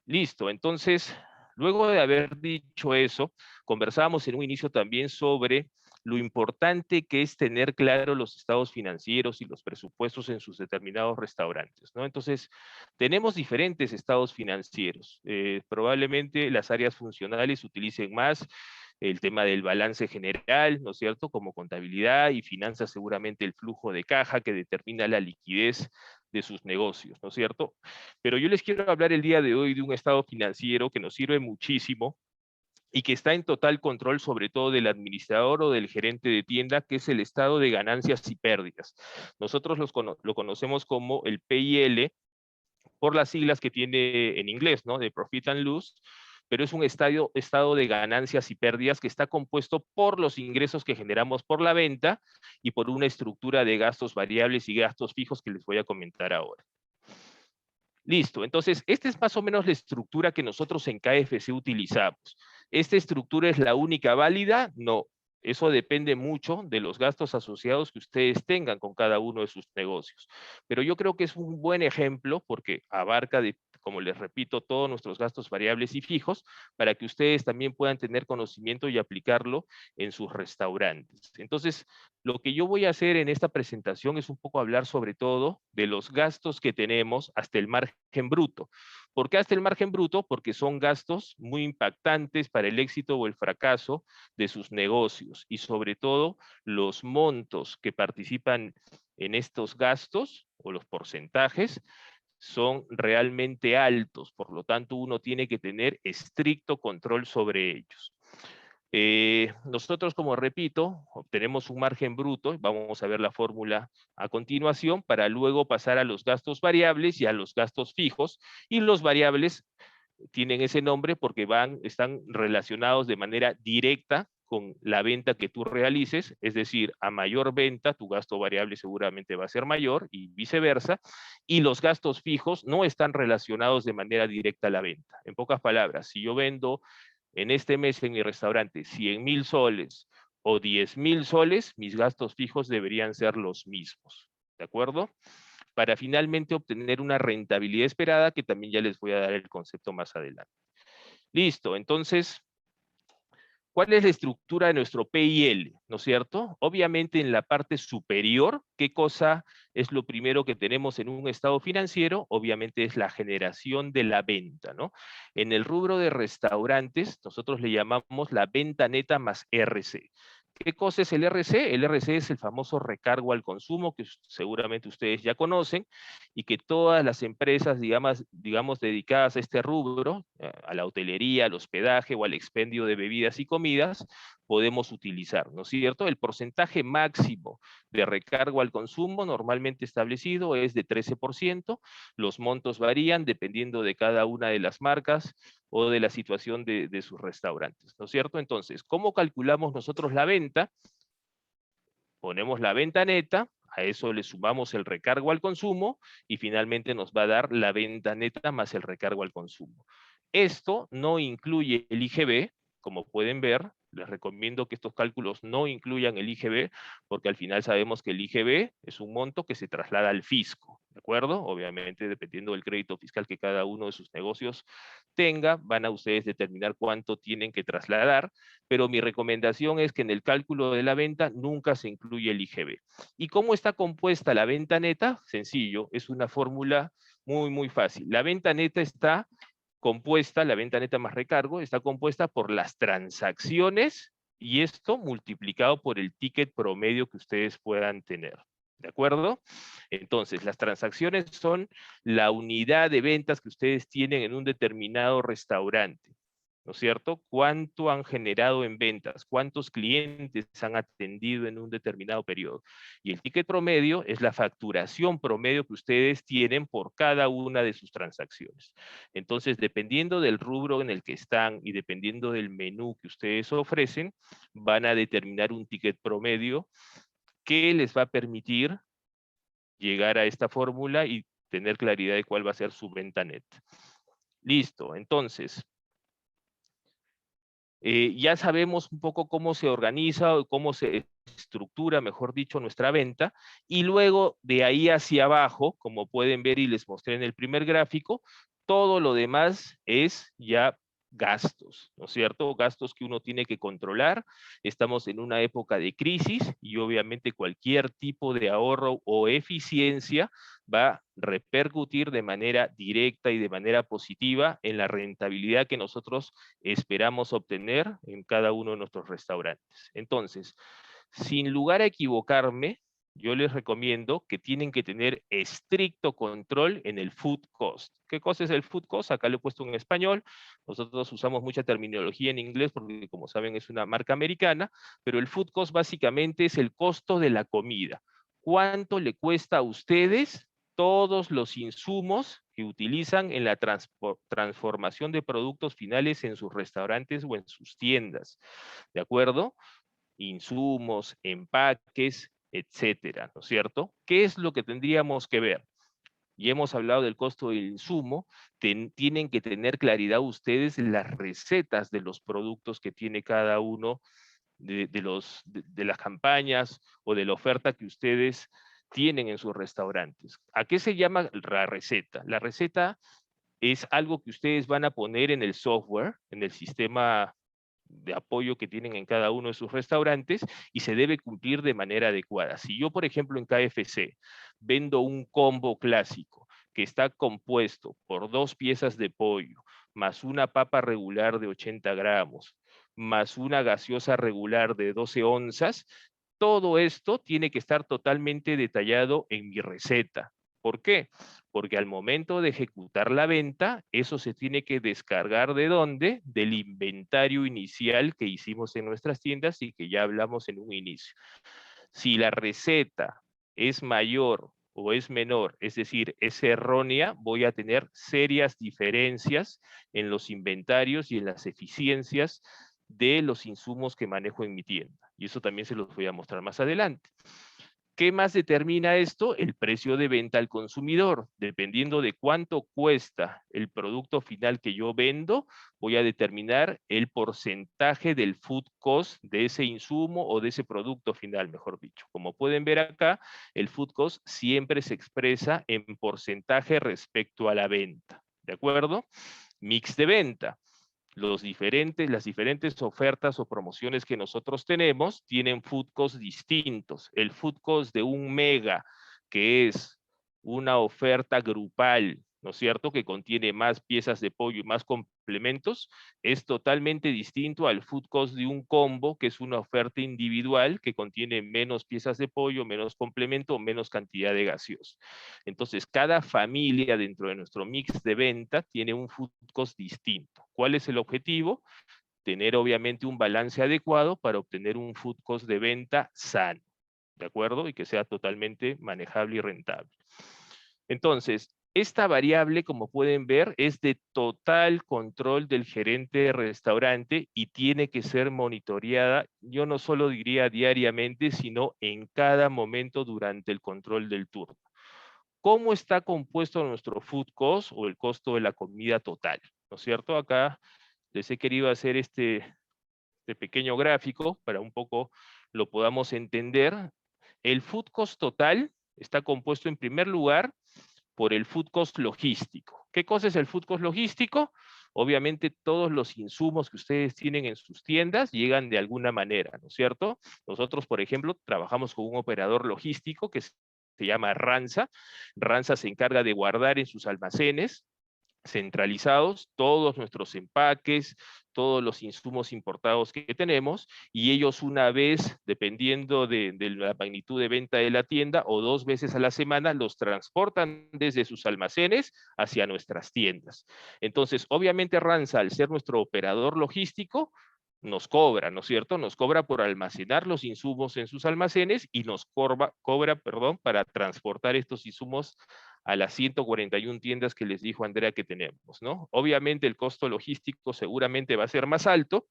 Listo, entonces, luego de haber dicho eso, conversábamos en un inicio también sobre lo importante que es tener claro los estados financieros y los presupuestos en sus determinados restaurantes, ¿no? Entonces, tenemos diferentes estados financieros. Probablemente las áreas funcionales utilicen más el tema del balance general, ¿no es cierto? Como contabilidad y finanzas, seguramente el flujo de caja que determina la liquidez de sus negocios, ¿no es cierto? Pero yo les quiero hablar el día de hoy de un estado financiero que nos sirve muchísimo y que está en total control sobre todo del administrador o del gerente de tienda, que es el estado de ganancias y pérdidas. Nosotros lo conocemos como el PIL, por las siglas que tiene en inglés, ¿no? De Profit and Loss, pero es un estado de ganancias y pérdidas que está compuesto por los ingresos que generamos por la venta y por una estructura de gastos variables y gastos fijos que les voy a comentar ahora. Listo, entonces, esta es más o menos la estructura que nosotros en KFC utilizamos. ¿Esta estructura es la única válida? No. Eso depende mucho de los gastos asociados que ustedes tengan con cada uno de sus negocios. Pero yo creo que es un buen ejemplo porque abarca, como les repito, todos nuestros gastos variables y fijos para que ustedes también puedan tener conocimiento y aplicarlo en sus restaurantes. Entonces, lo que yo voy a hacer en esta presentación es un poco hablar sobre todo de los gastos que tenemos hasta el margen bruto. ¿Por qué hasta el margen bruto? Porque son gastos muy impactantes para el éxito o el fracaso de sus negocios y sobre todo los montos que participan en estos gastos o los porcentajes son realmente altos, por lo tanto uno tiene que tener estricto control sobre ellos. Nosotros, como repito, obtenemos un margen bruto, vamos a ver la fórmula a continuación, para luego pasar a los gastos variables y a los gastos fijos, y los variables tienen ese nombre porque están relacionados de manera directa con la venta que tú realices, es decir, a mayor venta, tu gasto variable seguramente va a ser mayor y viceversa, y los gastos fijos no están relacionados de manera directa a la venta. En pocas palabras, si yo vendo en este mes en mi restaurante 100,000 soles o 10,000 soles, mis gastos fijos deberían ser los mismos, ¿de acuerdo? Para finalmente obtener una rentabilidad esperada, que también ya les voy a dar el concepto más adelante. Listo, entonces, ¿cuál es la estructura de nuestro P&L? ¿No es cierto? Obviamente en la parte superior, ¿qué cosa es lo primero que tenemos en un estado financiero? Obviamente es la generación de la venta, ¿no? En el rubro de restaurantes, nosotros le llamamos la venta neta más RC. ¿Qué cosa es el RC? El RC es el famoso recargo al consumo que seguramente ustedes ya conocen y que todas las empresas, digamos dedicadas a este rubro, a la hotelería, al hospedaje o al expendio de bebidas y comidas, podemos utilizar, ¿no es cierto? El porcentaje máximo de recargo al consumo normalmente establecido es de 13%. Los montos varían dependiendo de cada una de las marcas o de la situación de sus restaurantes, ¿no es cierto? Entonces, ¿cómo calculamos nosotros la venta? Ponemos la venta neta, a eso le sumamos el recargo al consumo y finalmente nos va a dar la venta neta más el recargo al consumo. Esto no incluye el IGB, como pueden ver. Les recomiendo que estos cálculos no incluyan el IGB, porque al final sabemos que el IGB es un monto que se traslada al fisco, ¿de acuerdo? Obviamente, dependiendo del crédito fiscal que cada uno de sus negocios tenga, van a ustedes determinar cuánto tienen que trasladar, pero mi recomendación es que en el cálculo de la venta nunca se incluye el IGB. ¿Y cómo está compuesta la venta neta? Sencillo, es una fórmula muy fácil. La venta neta está compuesta, la venta neta más recargo, está compuesta por las transacciones y esto multiplicado por el ticket promedio que ustedes puedan tener. ¿De acuerdo? Entonces, las transacciones son la unidad de ventas que ustedes tienen en un determinado restaurante, ¿no es cierto? ¿Cuánto han generado en ventas? ¿Cuántos clientes han atendido en un determinado periodo? Y el ticket promedio es la facturación promedio que ustedes tienen por cada una de sus transacciones. Entonces, dependiendo del rubro en el que están y dependiendo del menú que ustedes ofrecen, van a determinar un ticket promedio que les va a permitir llegar a esta fórmula y tener claridad de cuál va a ser su venta net. Listo, entonces, ya sabemos un poco cómo se organiza o cómo se estructura, mejor dicho, nuestra venta, y luego de ahí hacia abajo, como pueden ver y les mostré en el primer gráfico, todo lo demás es ya gastos, ¿no es cierto? Gastos que uno tiene que controlar. Estamos en una época de crisis y obviamente cualquier tipo de ahorro o eficiencia va a repercutir de manera directa y de manera positiva en la rentabilidad que nosotros esperamos obtener en cada uno de nuestros restaurantes. Entonces, sin lugar a equivocarme, yo les recomiendo que tienen que tener estricto control en el food cost. ¿Qué cosa es el food cost? Acá lo he puesto en español. Nosotros usamos mucha terminología en inglés porque, como saben, es una marca americana, pero el food cost básicamente es el costo de la comida. ¿Cuánto le cuesta a ustedes todos los insumos que utilizan en la transformación de productos finales en sus restaurantes o en sus tiendas? ¿De acuerdo? Insumos, empaques, etcétera, ¿no es cierto? ¿Qué es lo que tendríamos que ver? Y hemos hablado del costo del insumo, tienen que tener claridad ustedes en las recetas de los productos que tiene cada uno de las campañas o de la oferta que ustedes tienen en sus restaurantes. ¿A qué se llama la receta? La receta es algo que ustedes van a poner en el software, en el sistema de apoyo que tienen en cada uno de sus restaurantes y se debe cumplir de manera adecuada. Si yo, por ejemplo, en KFC vendo un combo clásico que está compuesto por 2 piezas de pollo, más una papa regular de 80 gramos, más una gaseosa regular de 12 onzas, todo esto tiene que estar totalmente detallado en mi receta. ¿Por qué? Porque al momento de ejecutar la venta, eso se tiene que descargar ¿de dónde? Del inventario inicial que hicimos en nuestras tiendas y que ya hablamos en un inicio. Si la receta es mayor o es menor, es decir, es errónea, voy a tener serias diferencias en los inventarios y en las eficiencias de los insumos que manejo en mi tienda. Y eso también se los voy a mostrar más adelante. ¿Qué más determina esto? El precio de venta al consumidor. Dependiendo de cuánto cuesta el producto final que yo vendo, voy a determinar el porcentaje del food cost de ese insumo o de ese producto final, mejor dicho. Como pueden ver acá, el food cost siempre se expresa en porcentaje respecto a la venta. ¿De acuerdo? Mix de venta. las diferentes ofertas o promociones que nosotros tenemos tienen food cost distintos. El food cost de 1 mega, que es una oferta grupal, ¿no es cierto?, que contiene más piezas de pollo y más complementos, es totalmente distinto al food cost de un combo, que es una oferta individual que contiene menos piezas de pollo, menos complemento, menos cantidad de gaseosa. Entonces, cada familia dentro de nuestro mix de venta tiene un food cost distinto. ¿Cuál es el objetivo? Tener obviamente un balance adecuado para obtener un food cost de venta sano, ¿de acuerdo? Y que sea totalmente manejable y rentable. Entonces, esta variable, como pueden ver, es de total control del gerente de restaurante y tiene que ser monitoreada, yo no solo diría diariamente, sino en cada momento durante el control del turno. ¿Cómo está compuesto nuestro food cost o el costo de la comida total? ¿No es cierto? Acá les he querido hacer este pequeño gráfico para un poco lo podamos entender. El food cost total está compuesto en primer lugar por el food cost logístico. ¿Qué cosa es el food cost logístico? Obviamente todos los insumos que ustedes tienen en sus tiendas llegan de alguna manera, ¿no es cierto? Nosotros, por ejemplo, trabajamos con un operador logístico que se llama Ranza. Ranza se encarga de guardar en sus almacenes centralizados todos nuestros empaques, todos los insumos importados que tenemos, y ellos una vez, dependiendo de la magnitud de venta de la tienda, o 2 veces a la semana, los transportan desde sus almacenes hacia nuestras tiendas. Entonces, obviamente Ranza, al ser nuestro operador logístico, nos cobra, ¿no es cierto? Nos cobra por almacenar los insumos en sus almacenes y nos cobra, para transportar estos insumos a las 141 tiendas que les dijo Andrea que tenemos, ¿no? Obviamente el costo logístico seguramente va a ser más alto,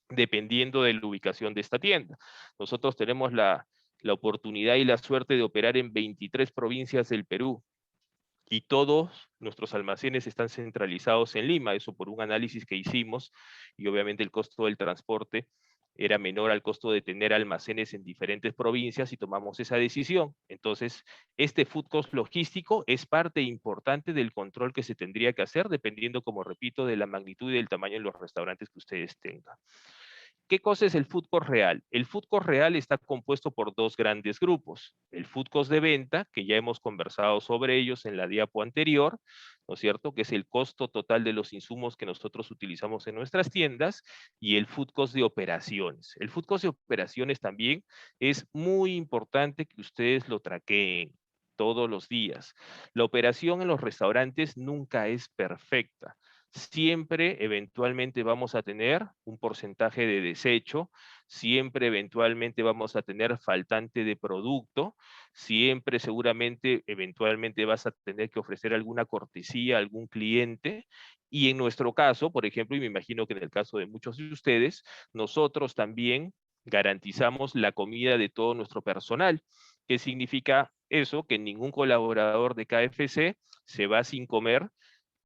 dependiendo de la ubicación de esta tienda. Nosotros tenemos la oportunidad y la suerte de operar en 23 provincias del Perú, y todos nuestros almacenes están centralizados en Lima, eso por un análisis que hicimos, y obviamente el costo del transporte era menor al costo de tener almacenes en diferentes provincias y tomamos esa decisión. Entonces, este food cost logístico es parte importante del control que se tendría que hacer, dependiendo, como repito, de la magnitud y del tamaño de los restaurantes que ustedes tengan. ¿Qué cosa es el food cost real? El food cost real está compuesto por 2 grandes grupos. El food cost de venta, que ya hemos conversado sobre ellos en la diapo anterior, ¿no es cierto? Que es el costo total de los insumos que nosotros utilizamos en nuestras tiendas, y el food cost de operaciones. El food cost de operaciones también es muy importante que ustedes lo traqueen todos los días. La operación en los restaurantes nunca es perfecta. Siempre eventualmente vamos a tener un porcentaje de desecho, siempre eventualmente vamos a tener faltante de producto, siempre seguramente eventualmente vas a tener que ofrecer alguna cortesía a algún cliente, y en nuestro caso, por ejemplo, y me imagino que en el caso de muchos de ustedes, nosotros también garantizamos la comida de todo nuestro personal. ¿Qué significa eso? Que ningún colaborador de KFC se va sin comer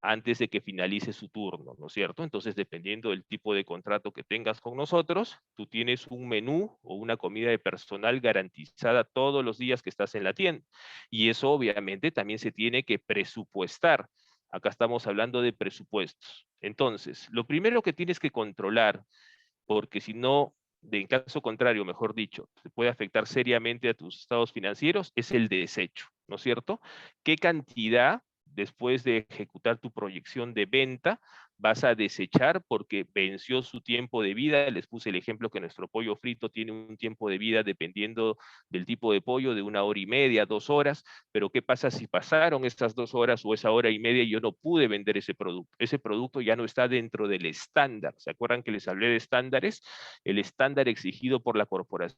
antes de que finalice su turno, ¿no es cierto? Entonces, dependiendo del tipo de contrato que tengas con nosotros, tú tienes un menú o una comida de personal garantizada todos los días que estás en la tienda. Y eso obviamente también se tiene que presupuestar. Acá estamos hablando de presupuestos. Entonces, lo primero que tienes que controlar, porque si no, en caso contrario, mejor dicho, se puede afectar seriamente a tus estados financieros, es el desecho, ¿no es cierto? ¿Qué cantidad, después de ejecutar tu proyección de venta, vas a desechar porque venció su tiempo de vida? Les puse el ejemplo que nuestro pollo frito tiene un tiempo de vida, dependiendo del tipo de pollo, de 1 hora y media, 2 horas, pero ¿qué pasa si pasaron estas 2 horas o esa hora y media y yo no pude vender ese producto? Ese producto ya no está dentro del estándar. ¿Se acuerdan que les hablé de estándares? El estándar exigido por la corporación,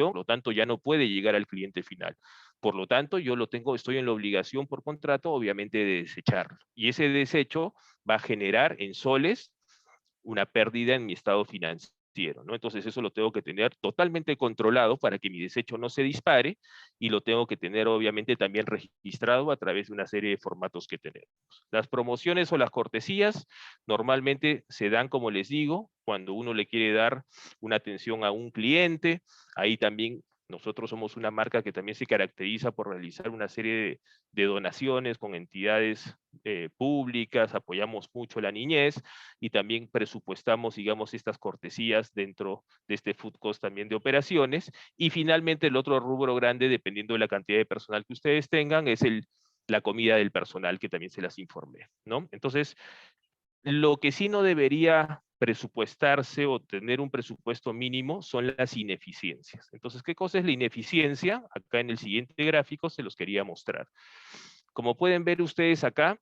por lo tanto ya no puede llegar al cliente final. Por lo tanto, yo estoy en la obligación por contrato, obviamente, de desecharlo. Y ese desecho va a generar en soles una pérdida en mi estado financiero, ¿no? Entonces eso lo tengo que tener totalmente controlado para que mi desecho no se dispare, y lo tengo que tener obviamente también registrado a través de una serie de formatos que tenemos. Las promociones o las cortesías normalmente se dan, como les digo, cuando uno le quiere dar una atención a un cliente. Ahí también Nosotros somos una marca que también se caracteriza por realizar una serie de donaciones con entidades públicas, apoyamos mucho la niñez y también presupuestamos, digamos, estas cortesías dentro de este food cost también de operaciones. Y finalmente el otro rubro grande, dependiendo de la cantidad de personal que ustedes tengan, es la comida del personal, que también se las informé, ¿no? Entonces, lo que sí no debería presupuestarse o tener un presupuesto mínimo son las ineficiencias. Entonces, ¿qué cosa es la ineficiencia? Acá en el siguiente gráfico se los quería mostrar. Como pueden ver ustedes acá,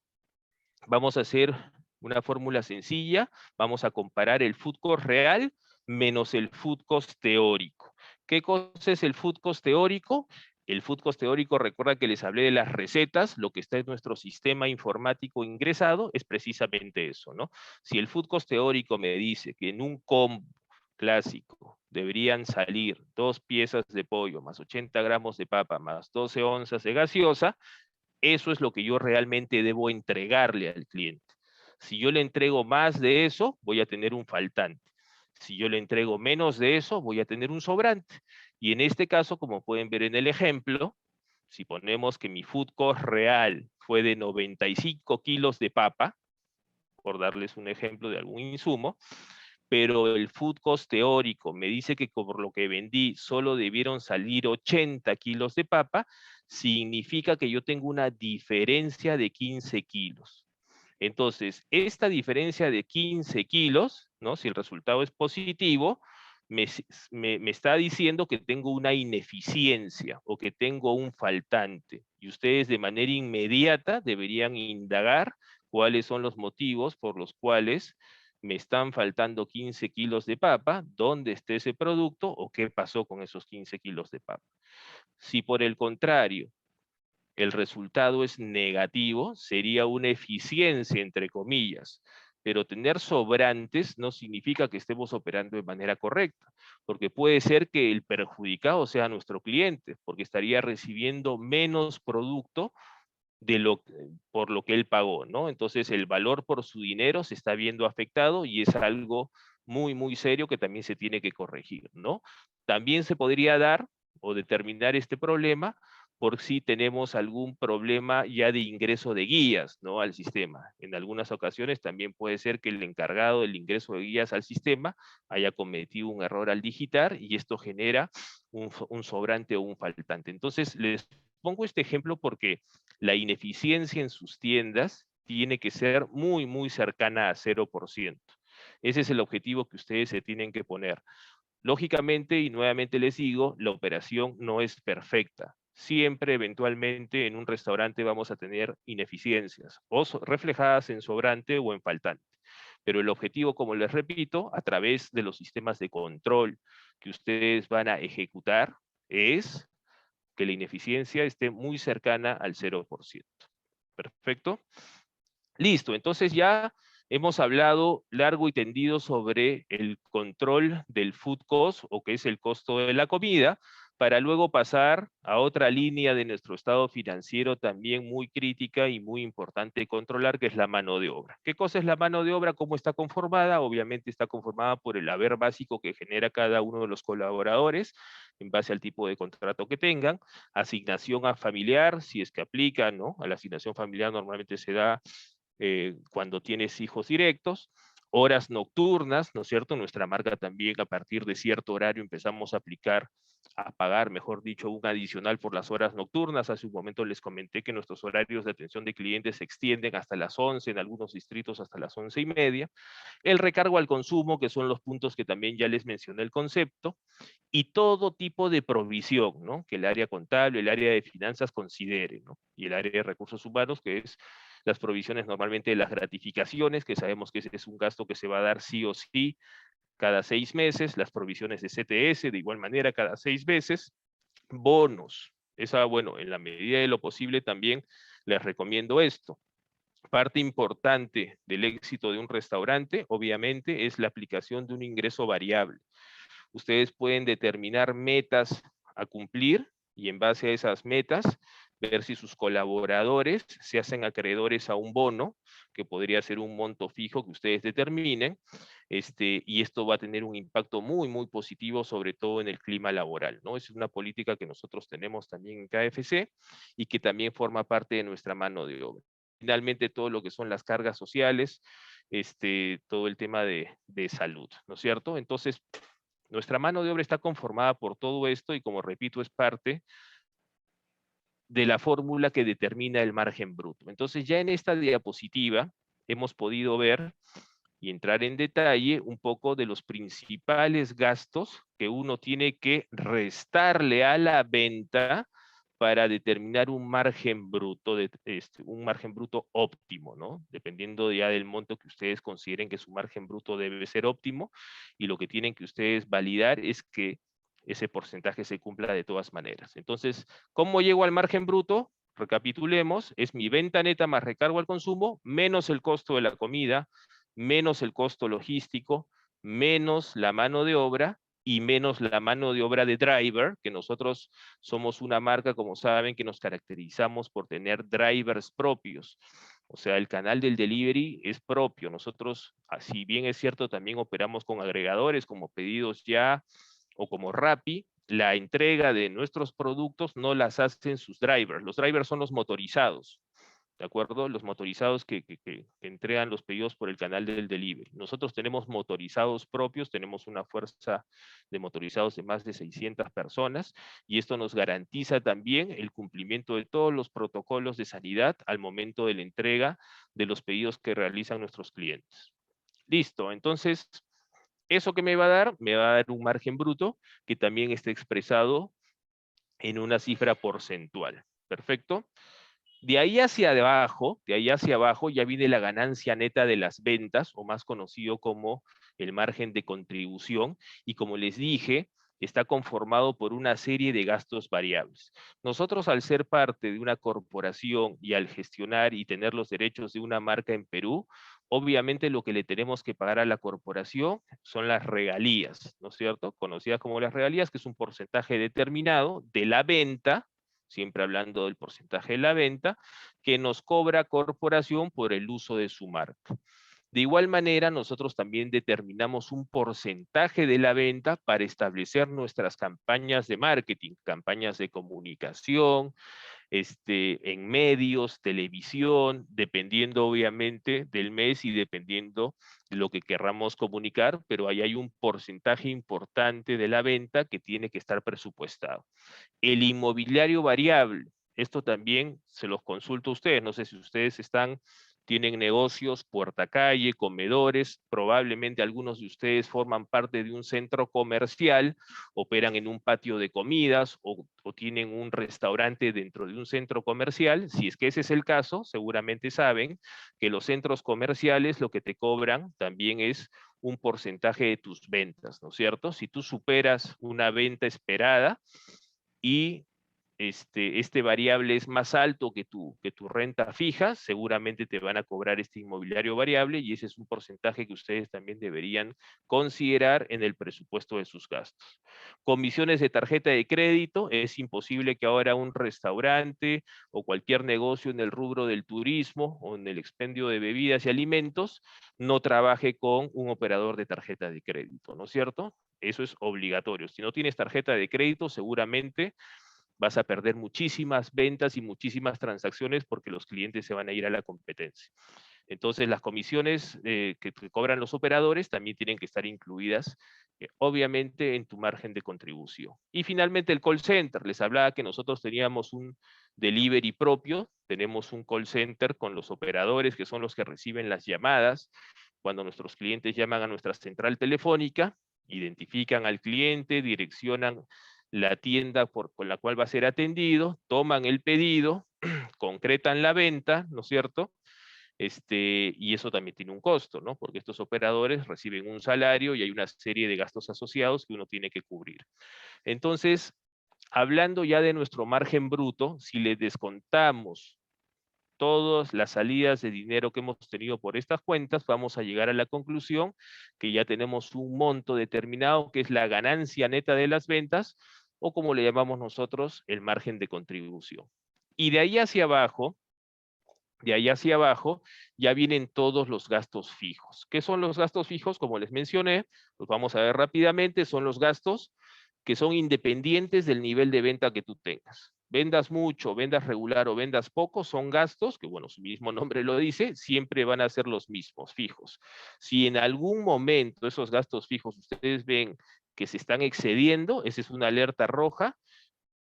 vamos a hacer una fórmula sencilla. Vamos a comparar el food cost real menos el food cost teórico. ¿Qué cosa es el food cost teórico? El food cost teórico, recuerda que les hablé de las recetas, lo que está en nuestro sistema informático ingresado es precisamente eso, ¿no? Si el food cost teórico me dice que en un combo clásico deberían salir 2 piezas de pollo más 80 gramos de papa más 12 onzas de gaseosa, eso es lo que yo realmente debo entregarle al cliente. Si yo le entrego más de eso, voy a tener un faltante. Si yo le entrego menos de eso, voy a tener un sobrante. Y en este caso, como pueden ver en el ejemplo, si ponemos que mi food cost real fue de 95 kilos de papa, por darles un ejemplo de algún insumo, pero el food cost teórico me dice que por lo que vendí solo debieron salir 80 kilos de papa, significa que yo tengo una diferencia de 15 kilos. Entonces, esta diferencia de 15 kilos, ¿no? Si el resultado es positivo, me está diciendo que tengo una ineficiencia o que tengo un faltante. Y ustedes de manera inmediata deberían indagar cuáles son los motivos por los cuales me están faltando 15 kilos de papa, dónde está ese producto o qué pasó con esos 15 kilos de papa. Si por el contrario el resultado es negativo, sería una eficiencia, entre comillas. Pero tener sobrantes no significa que estemos operando de manera correcta, porque puede ser que el perjudicado sea nuestro cliente, porque estaría recibiendo menos producto por lo que él pagó, ¿no? Entonces el valor por su dinero se está viendo afectado y es algo muy, muy serio que también se tiene que corregir, ¿no? También se podría dar o determinar este problema por si tenemos algún problema ya de ingreso de guías, ¿no? Al sistema. En algunas ocasiones también puede ser que el encargado del ingreso de guías al sistema haya cometido un error al digitar y esto genera un sobrante o un faltante. Entonces les pongo este ejemplo porque la ineficiencia en sus tiendas tiene que ser muy, muy cercana a 0%. Ese es el objetivo que ustedes se tienen que poner. Lógicamente, y nuevamente les digo, la operación no es perfecta. Siempre, eventualmente, en un restaurante vamos a tener ineficiencias, o reflejadas en sobrante o en faltante. Pero el objetivo, como les repito, a través de los sistemas de control que ustedes van a ejecutar, es que la ineficiencia esté muy cercana al 0%. Perfecto. Listo, entonces ya hemos hablado largo y tendido sobre el control del food cost, o que es el costo de la comida, para luego pasar a otra línea de nuestro estado financiero también muy crítica y muy importante controlar, que es la mano de obra. ¿Qué cosa es la mano de obra? ¿Cómo está conformada? Obviamente está conformada por el haber básico que genera cada uno de los colaboradores, en base al tipo de contrato que tengan, asignación a familiar, si es que aplica, ¿no? A la asignación familiar normalmente se da cuando tienes hijos directos, horas nocturnas, ¿no es cierto? Nuestra marca también a partir de cierto horario empezamos a pagar, mejor dicho, un adicional por las horas nocturnas. Hace un momento les comenté que nuestros horarios de atención de clientes se extienden hasta las 11, en algunos distritos hasta las 11:30. El recargo al consumo, que son los puntos que también ya les mencioné el concepto, y todo tipo de provisión, ¿no? Que el área contable, el área de finanzas considere, ¿no? Y el área de recursos humanos, que es las provisiones normalmente de las gratificaciones, que sabemos que ese es un gasto que se va a dar sí o sí cada 6 meses, las provisiones de CTS de igual manera cada 6 meses, bonos. Bueno, en la medida de lo posible también les recomiendo esto. Parte importante del éxito de un restaurante, obviamente, es la aplicación de un ingreso variable. Ustedes pueden determinar metas a cumplir y en base a esas metas ver si sus colaboradores se hacen acreedores a un bono, que podría ser un monto fijo que ustedes determinen, y esto va a tener un impacto muy, muy positivo, sobre todo en el clima laboral, ¿no? Es una política que nosotros tenemos también en KFC y que también forma parte de nuestra mano de obra. Finalmente, todo lo que son las cargas sociales, todo el tema de salud, ¿no es cierto? Entonces, nuestra mano de obra está conformada por todo esto y, como repito, es parte de la fórmula que determina el margen bruto. Entonces, ya en esta diapositiva hemos podido ver y entrar en detalle un poco de los principales gastos que uno tiene que restarle a la venta para determinar un margen bruto, un margen bruto óptimo, ¿no? Dependiendo ya del monto que ustedes consideren que su margen bruto debe ser óptimo, y lo que tienen que ustedes validar es que ese porcentaje se cumpla de todas maneras. Entonces, ¿cómo llego al margen bruto? Recapitulemos, es mi venta neta más recargo al consumo, menos el costo de la comida, menos el costo logístico, menos la mano de obra y menos la mano de obra de driver, que nosotros somos una marca, como saben, que nos caracterizamos por tener drivers propios. O sea, el canal del delivery es propio. Nosotros, si bien es cierto, también operamos con agregadores como Pedidos Ya o como Rappi, la entrega de nuestros productos no las hacen sus drivers. Los drivers son los motorizados, ¿de acuerdo? Los motorizados que entregan los pedidos por el canal del delivery. Nosotros tenemos motorizados propios, tenemos una fuerza de motorizados de más de 600 personas, y esto nos garantiza también el cumplimiento de todos los protocolos de sanidad al momento de la entrega de los pedidos que realizan nuestros clientes. Listo, entonces, ¿eso qué me va a dar? Me va a dar un margen bruto que también está expresado en una cifra porcentual. ¿Perfecto? De ahí hacia abajo ya viene la ganancia neta de las ventas, o más conocido como el margen de contribución, y como les dije, está conformado por una serie de gastos variables. Nosotros, al ser parte de una corporación y al gestionar y tener los derechos de una marca en Perú, obviamente lo que le tenemos que pagar a la corporación son las regalías, ¿no es cierto? Conocidas como las regalías, que es un porcentaje determinado de la venta, siempre hablando del porcentaje de la venta, que nos cobra corporación por el uso de su marca. De igual manera, nosotros también determinamos un porcentaje de la venta para establecer nuestras campañas de marketing, campañas de comunicación, en medios, televisión, dependiendo obviamente del mes y dependiendo de lo que querramos comunicar, pero ahí hay un porcentaje importante de la venta que tiene que estar presupuestado. El inmobiliario variable, esto también se los consulto a ustedes, no sé si ustedes tienen negocios, puerta calle, comedores, probablemente algunos de ustedes forman parte de un centro comercial, operan en un patio de comidas o tienen un restaurante dentro de un centro comercial. Si es que ese es el caso, seguramente saben que los centros comerciales lo que te cobran también es un porcentaje de tus ventas, ¿no es cierto? Si tú superas una venta esperada y este variable es más alto que tu renta fija, seguramente te van a cobrar este inmobiliario variable, y ese es un porcentaje que ustedes también deberían considerar en el presupuesto de sus gastos. Comisiones de tarjeta de crédito, es imposible que ahora un restaurante o cualquier negocio en el rubro del turismo o en el expendio de bebidas y alimentos no trabaje con un operador de tarjeta de crédito, ¿no es cierto? Eso es obligatorio. Si no tienes tarjeta de crédito, seguramente vas a perder muchísimas ventas y muchísimas transacciones porque los clientes se van a ir a la competencia. Entonces, las comisiones que cobran los operadores también tienen que estar incluidas, obviamente, en tu margen de contribución. Y finalmente, el call center. Les hablaba que nosotros teníamos un delivery propio, tenemos un call center con los operadores, que son los que reciben las llamadas. Cuando nuestros clientes llaman a nuestra central telefónica, identifican al cliente, direccionan la tienda con la cual va a ser atendido, toman el pedido, concretan la venta, ¿no es cierto? Y eso también tiene un costo, ¿no? Porque estos operadores reciben un salario y hay una serie de gastos asociados que uno tiene que cubrir. Entonces, hablando ya de nuestro margen bruto, si le descontamos todas las salidas de dinero que hemos tenido por estas cuentas, vamos a llegar a la conclusión que ya tenemos un monto determinado, que es la ganancia neta de las ventas, o como le llamamos nosotros, el margen de contribución. Y de ahí hacia abajo, ya vienen todos los gastos fijos. ¿Qué son los gastos fijos? Como les mencioné, los vamos a ver rápidamente, son los gastos que son independientes del nivel de venta que tú tengas. Vendas mucho, vendas regular o vendas poco, son gastos que, bueno, su mismo nombre lo dice, siempre van a ser los mismos, fijos. Si en algún momento esos gastos fijos ustedes ven que se están excediendo, esa es una alerta roja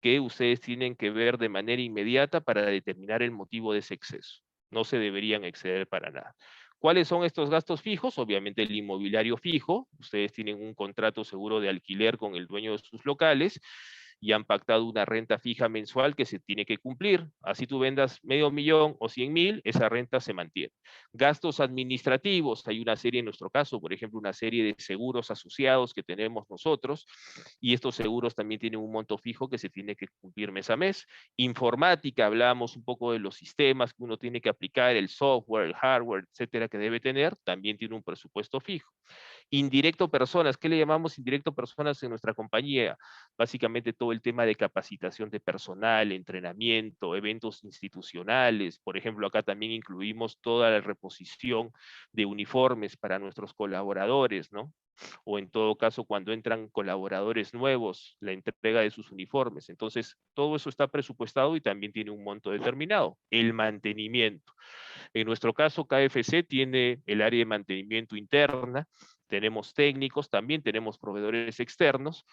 que ustedes tienen que ver de manera inmediata para determinar el motivo de ese exceso. No se deberían exceder para nada. ¿Cuáles son estos gastos fijos? Obviamente el inmobiliario fijo. Ustedes tienen un contrato seguro de alquiler con el dueño de sus locales y han pactado una renta fija mensual que se tiene que cumplir. Así tú vendas $500,000 o 100,000, esa renta se mantiene. Gastos administrativos, hay una serie en nuestro caso, por ejemplo, una serie de seguros asociados que tenemos nosotros, y estos seguros también tienen un monto fijo que se tiene que cumplir mes a mes. Informática, hablamos un poco de los sistemas que uno tiene que aplicar, el software, el hardware, etcétera, que debe tener, también tiene un presupuesto fijo. Indirecto personas, ¿qué le llamamos indirecto personas en nuestra compañía? Básicamente todo el tema de capacitación de personal, entrenamiento, eventos institucionales. Por ejemplo, acá también incluimos toda la reposición de uniformes para nuestros colaboradores, ¿no? O en todo caso, cuando entran colaboradores nuevos, la entrega de sus uniformes. Entonces, todo eso está presupuestado y también tiene un monto determinado. El mantenimiento. En nuestro caso, KFC tiene el área de mantenimiento interna, tenemos técnicos, también tenemos proveedores externos,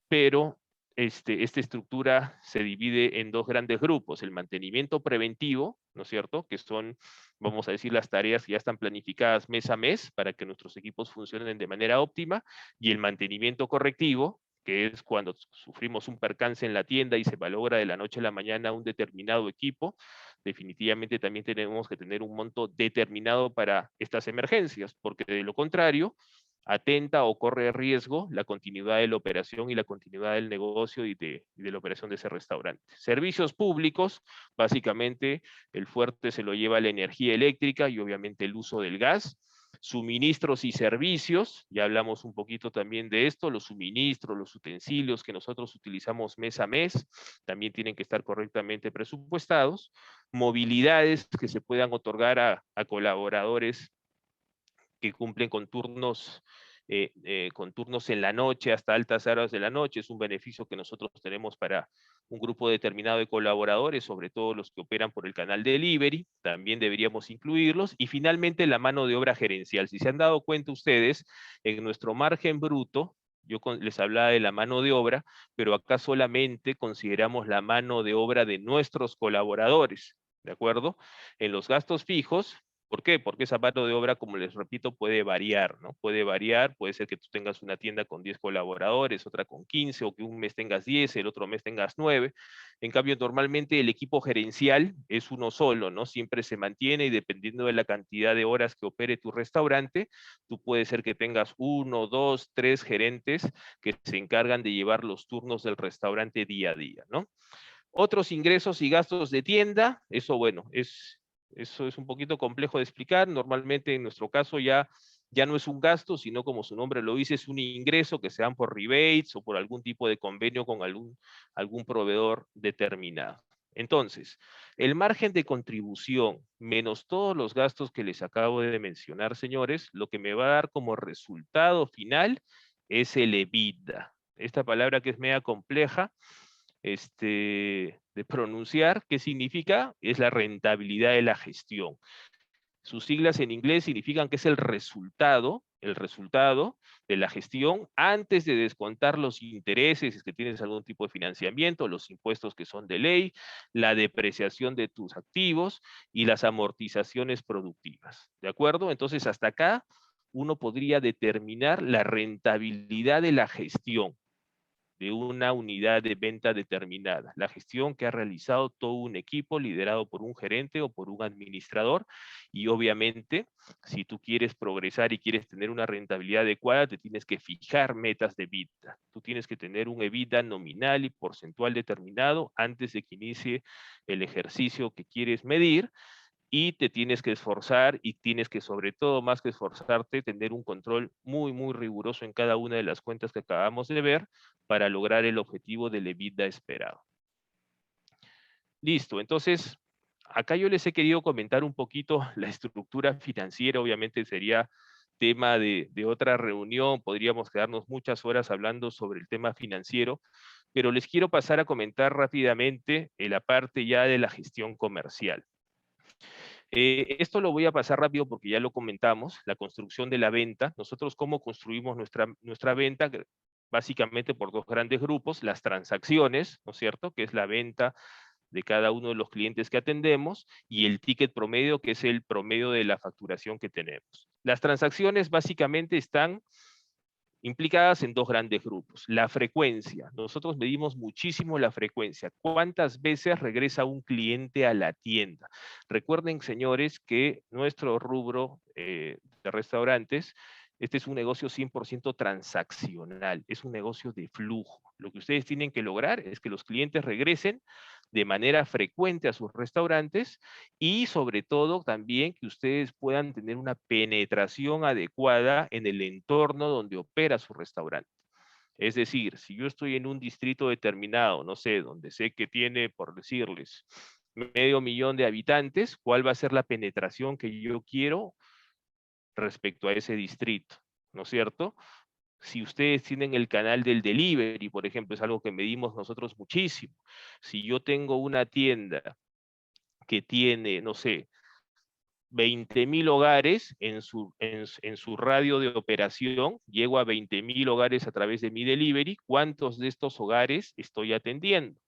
pero esta estructura se divide en dos grandes grupos: el mantenimiento preventivo, ¿no es cierto?, que son, vamos a decir, las tareas que ya están planificadas mes a mes para que nuestros equipos funcionen de manera óptima, y el mantenimiento correctivo, que es cuando sufrimos un percance en la tienda y se malogra de la noche a la mañana un determinado equipo. Definitivamente también tenemos que tener un monto determinado para estas emergencias, porque de lo contrario, atenta o corre riesgo la continuidad de la operación y la continuidad del negocio y de la operación de ese restaurante. Servicios públicos, básicamente el fuerte se lo lleva la energía eléctrica y obviamente el uso del gas. Suministros y servicios, ya hablamos un poquito también de esto, los suministros, los utensilios que nosotros utilizamos mes a mes, también tienen que estar correctamente presupuestados. Movilidades que se puedan otorgar a colaboradores que cumplen con turnos en la noche hasta altas horas de la noche. Es un beneficio que nosotros tenemos para un grupo determinado de colaboradores, sobre todo los que operan por el canal delivery, también deberíamos incluirlos. Y finalmente la mano de obra gerencial. Si se han dado cuenta ustedes, en nuestro margen bruto, yo les hablaba de la mano de obra, pero acá solamente consideramos la mano de obra de nuestros colaboradores, ¿de acuerdo? En los gastos fijos, ¿por qué? Porque esa mano de obra, como les repito, puede variar, ¿no? Puede variar, puede ser que tú tengas una tienda con 10 colaboradores, otra con 15, o que un mes tengas 10, el otro mes tengas 9. En cambio, normalmente el equipo gerencial es uno solo, ¿no? Siempre se mantiene, y dependiendo de la cantidad de horas que opere tu restaurante, tú puedes ser que tengas 1, 2, 3 gerentes que se encargan de llevar los turnos del restaurante día a día, ¿no? Otros ingresos y gastos de tienda, eso bueno, eso es un poquito complejo de explicar. Normalmente en nuestro caso ya no es un gasto, sino, como su nombre lo dice, es un ingreso que se dan por rebates o por algún tipo de convenio con algún proveedor determinado. Entonces, el margen de contribución menos todos los gastos que les acabo de mencionar, señores, lo que me va a dar como resultado final es el EBITDA. Esta palabra, que es media compleja de pronunciar, ¿qué significa? Es la rentabilidad de la gestión. Sus siglas en inglés significan que es el resultado de la gestión antes de descontar los intereses, si es que tienes algún tipo de financiamiento, los impuestos que son de ley, la depreciación de tus activos y las amortizaciones productivas. ¿De acuerdo? Entonces, hasta acá uno podría determinar la rentabilidad de la gestión de una unidad de venta determinada, la gestión que ha realizado todo un equipo liderado por un gerente o por un administrador. Y obviamente, si tú quieres progresar y quieres tener una rentabilidad adecuada, te tienes que fijar metas de EBITDA. Tú tienes que tener un EBITDA nominal y porcentual determinado antes de que inicie el ejercicio que quieres medir, y te tienes que esforzar, y tienes que, sobre todo, más que esforzarte, tener un control muy, muy riguroso en cada una de las cuentas que acabamos de ver para lograr el objetivo del EBITDA esperado. Listo, entonces, acá yo les he querido comentar un poquito la estructura financiera, obviamente sería tema de otra reunión, podríamos quedarnos muchas horas hablando sobre el tema financiero, pero les quiero pasar a comentar rápidamente la parte ya de la gestión comercial. Esto lo voy a pasar rápido porque ya lo comentamos, la construcción de la venta. Nosotros cómo construimos nuestra venta, básicamente por dos grandes grupos, las transacciones, ¿no es cierto?, que es la venta de cada uno de los clientes que atendemos, y el ticket promedio, que es el promedio de la facturación que tenemos. Las transacciones básicamente están implicadas en dos grandes grupos. La frecuencia. Nosotros medimos muchísimo la frecuencia. ¿Cuántas veces regresa un cliente a la tienda? Recuerden, señores, que nuestro rubro de restaurantes, este es un negocio 100% transaccional, es un negocio de flujo. Lo que ustedes tienen que lograr es que los clientes regresen de manera frecuente a sus restaurantes y sobre todo también que ustedes puedan tener una penetración adecuada en el entorno donde opera su restaurante. Es decir, si yo estoy en un distrito determinado, no sé, donde sé que tiene, por decirles, 500.000 de habitantes, ¿cuál va a ser la penetración que yo quiero respecto a ese distrito? ¿No es cierto? Si ustedes tienen el canal del delivery, por ejemplo, es algo que medimos nosotros muchísimo. Si yo tengo una tienda que tiene, no sé, 20.000 hogares en su radio de operación, llego a 20.000 hogares a través de mi delivery, ¿cuántos de estos hogares estoy atendiendo?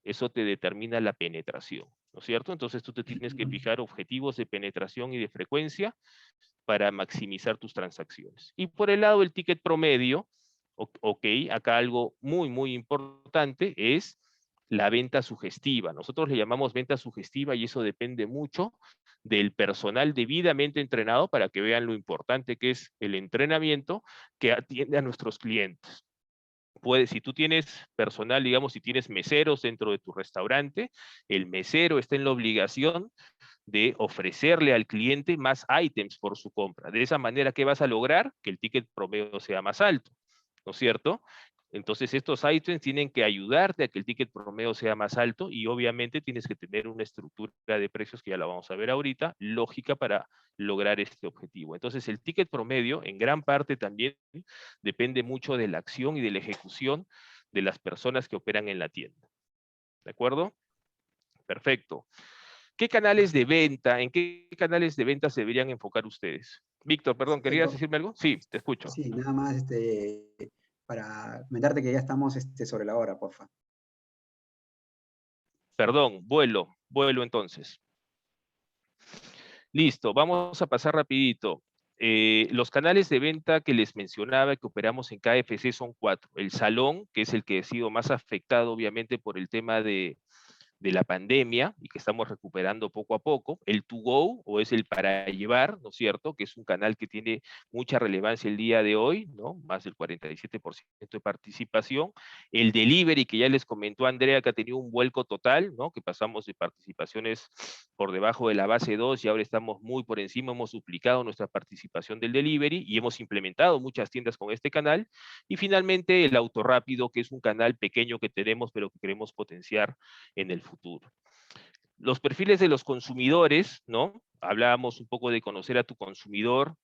Eso te determina la penetración, ¿no es cierto? Entonces tú te tienes que fijar objetivos de penetración y de frecuencia para maximizar tus transacciones. Y por el lado del ticket promedio, ok, acá algo muy, muy importante es la venta sugestiva. Nosotros le llamamos venta sugestiva y eso depende mucho del personal debidamente entrenado para que vean lo importante que es el entrenamiento que atiende a nuestros clientes. Si tú tienes personal, digamos, si tienes meseros dentro de tu restaurante, el mesero está en la obligación de ofrecerle al cliente más ítems por su compra. De esa manera, ¿qué vas a lograr? Que el ticket promedio sea más alto, ¿no es cierto? Entonces, estos ítems tienen que ayudarte a que el ticket promedio sea más alto y obviamente tienes que tener una estructura de precios, que ya la vamos a ver ahorita, lógica para lograr este objetivo. Entonces, el ticket promedio en gran parte también depende mucho de la acción y de la ejecución de las personas que operan en la tienda. ¿De acuerdo? Perfecto. ¿Qué canales de venta, en qué canales de venta se deberían enfocar ustedes? Víctor, perdón, ¿querías Pero, decirme algo? Sí, te escucho. sí, nada más para comentarte que ya estamos sobre la hora, porfa. Perdón, vuelo entonces. Listo, vamos a pasar rapidito. Los canales de venta que les mencionaba que operamos en KFC son 4. El salón, que es el que ha sido más afectado obviamente por el tema de la pandemia y que estamos recuperando poco a poco, el to go o es el para llevar, ¿no es cierto?, que es un canal que tiene mucha relevancia el día de hoy, ¿no?, más del 47% de participación, el delivery que ya les comentó Andrea que ha tenido un vuelco total, ¿no?, que pasamos de participaciones por debajo de la base 2 y ahora estamos muy por encima, hemos duplicado nuestra participación del delivery y hemos implementado muchas tiendas con este canal, y finalmente el autorrápido, que es un canal pequeño que tenemos pero que queremos potenciar en el futuro. Los perfiles de los consumidores, ¿no? Hablábamos un poco de conocer a tu consumidor,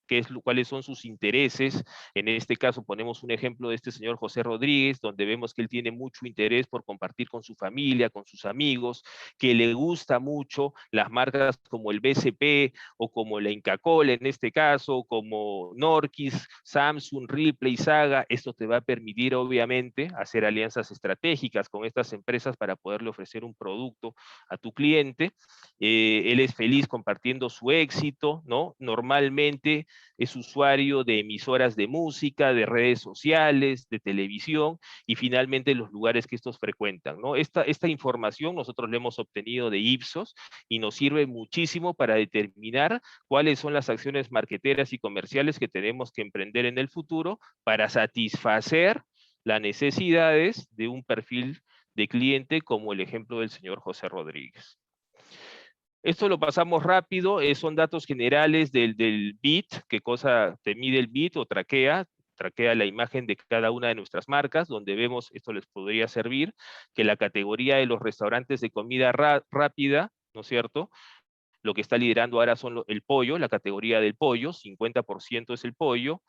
cuáles son sus intereses. En este caso ponemos un ejemplo de este señor José Rodríguez, donde vemos que él tiene mucho interés por compartir con su familia, con sus amigos, que le gusta mucho las marcas como el BCP o como la Inca Kola en este caso, como Norquis, Samsung, Ripley, Saga. Esto te va a permitir obviamente hacer alianzas estratégicas con estas empresas para poderle ofrecer un producto a tu cliente. Él es feliz compartiendo su éxito, ¿no? Normalmente es usuario de emisoras de música, de redes sociales, de televisión y finalmente los lugares que estos frecuentan, ¿no? Esta información nosotros la hemos obtenido de Ipsos y nos sirve muchísimo para determinar cuáles son las acciones marketeras y comerciales que tenemos que emprender en el futuro para satisfacer las necesidades de un perfil de cliente como el ejemplo del señor José Rodríguez. Esto lo pasamos rápido, son datos generales del BIT, qué cosa te mide el BIT o traquea. traquea la imagen de cada una de nuestras marcas, donde vemos, esto les podría servir, que la categoría de los restaurantes de comida rápida, ¿no es cierto?, lo que está liderando ahora son el pollo, la categoría del pollo, 50% es el pollo,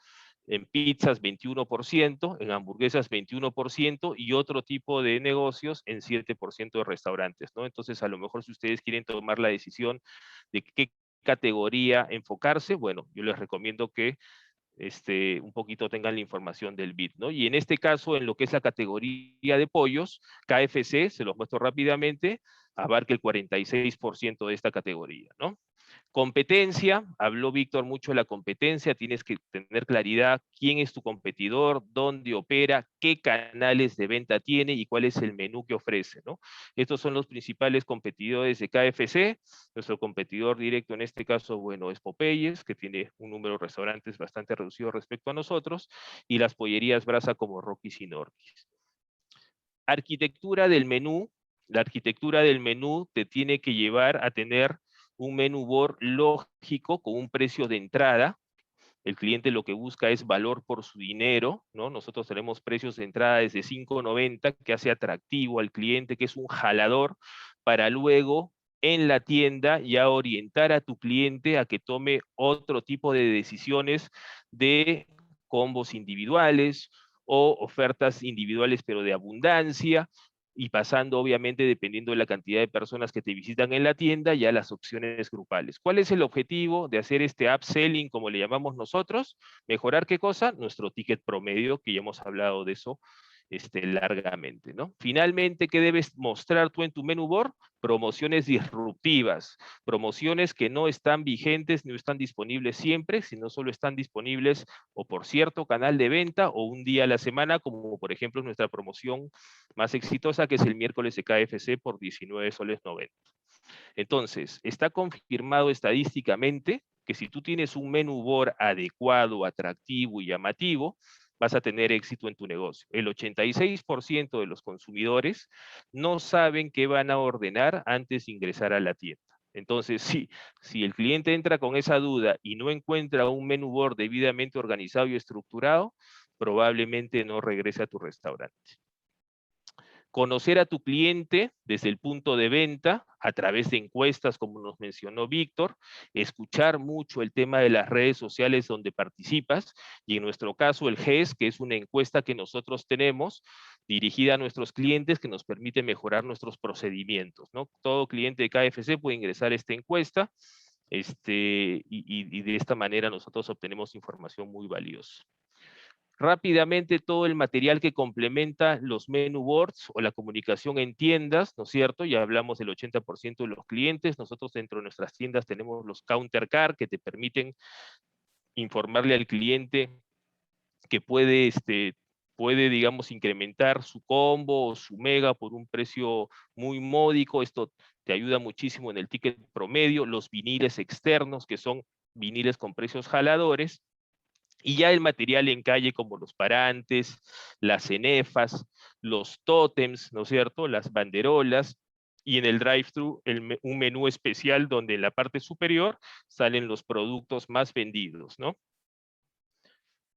en pizzas 21%, en hamburguesas 21% y otro tipo de negocios en 7% de restaurantes, ¿no? Entonces, a lo mejor si ustedes quieren tomar la decisión de qué categoría enfocarse, bueno, yo les recomiendo que un poquito tengan la información del BID, ¿no? Y en este caso, en lo que es la categoría de pollos, KFC, se los muestro rápidamente, abarca el 46% de esta categoría, ¿no? Competencia, habló Víctor mucho de la competencia, tienes que tener claridad quién es tu competidor, dónde opera, qué canales de venta tiene y cuál es el menú que ofrece, ¿no? Estos son los principales competidores de KFC. Nuestro competidor directo en este caso, bueno, es Popeyes, que tiene un número de restaurantes bastante reducido respecto a nosotros, y las pollerías Brasa como Rocky's y Norquis. Arquitectura del menú. La arquitectura del menú te tiene que llevar a tener un menú board lógico con un precio de entrada. El cliente lo que busca es valor por su dinero, ¿no? Nosotros tenemos precios de entrada desde $5.90, que hace atractivo al cliente, que es un jalador, para luego en la tienda ya orientar a tu cliente a que tome otro tipo de decisiones de combos individuales o ofertas individuales pero de abundancia, y pasando obviamente dependiendo de la cantidad de personas que te visitan en la tienda, ya las opciones grupales. ¿Cuál es el objetivo de hacer este upselling, como le llamamos nosotros? Mejorar ¿qué cosa? Nuestro ticket promedio, que ya hemos hablado de eso largamente, ¿no? Finalmente, ¿qué debes mostrar tú en tu menú board? Promociones disruptivas, promociones que no están vigentes, no están disponibles siempre, sino solo están disponibles o por cierto canal de venta o un día a la semana, como por ejemplo nuestra promoción más exitosa, que es el miércoles de KFC por 19 soles 90. Entonces, está confirmado estadísticamente que si tú tienes un menú board adecuado, atractivo y llamativo, vas a tener éxito en tu negocio. El 86% de los consumidores no saben qué van a ordenar antes de ingresar a la tienda. Entonces, si el cliente entra con esa duda y no encuentra un menú board debidamente organizado y estructurado, probablemente no regrese a tu restaurante. Conocer a tu cliente desde el punto de venta a través de encuestas, como nos mencionó Víctor, escuchar mucho el tema de las redes sociales donde participas, y en nuestro caso el GES, que es una encuesta que nosotros tenemos dirigida a nuestros clientes que nos permite mejorar nuestros procedimientos, ¿no? Todo cliente de KFC puede ingresar a esta encuesta y de esta manera nosotros obtenemos información muy valiosa. Rápidamente, todo el material que complementa los menu boards o la comunicación en tiendas, ¿no es cierto? Ya hablamos del 80% de los clientes. Nosotros dentro de nuestras tiendas tenemos los counter card que te permiten informarle al cliente que puede, digamos, incrementar su combo o su mega por un precio muy módico. Esto te ayuda muchísimo en el ticket promedio. Los viniles externos, que son viniles con precios jaladores. Y ya el material en calle como los parantes, las cenefas, los tótems, ¿no es cierto?, las banderolas, y en el drive-thru un menú especial donde en la parte superior salen los productos más vendidos, ¿no?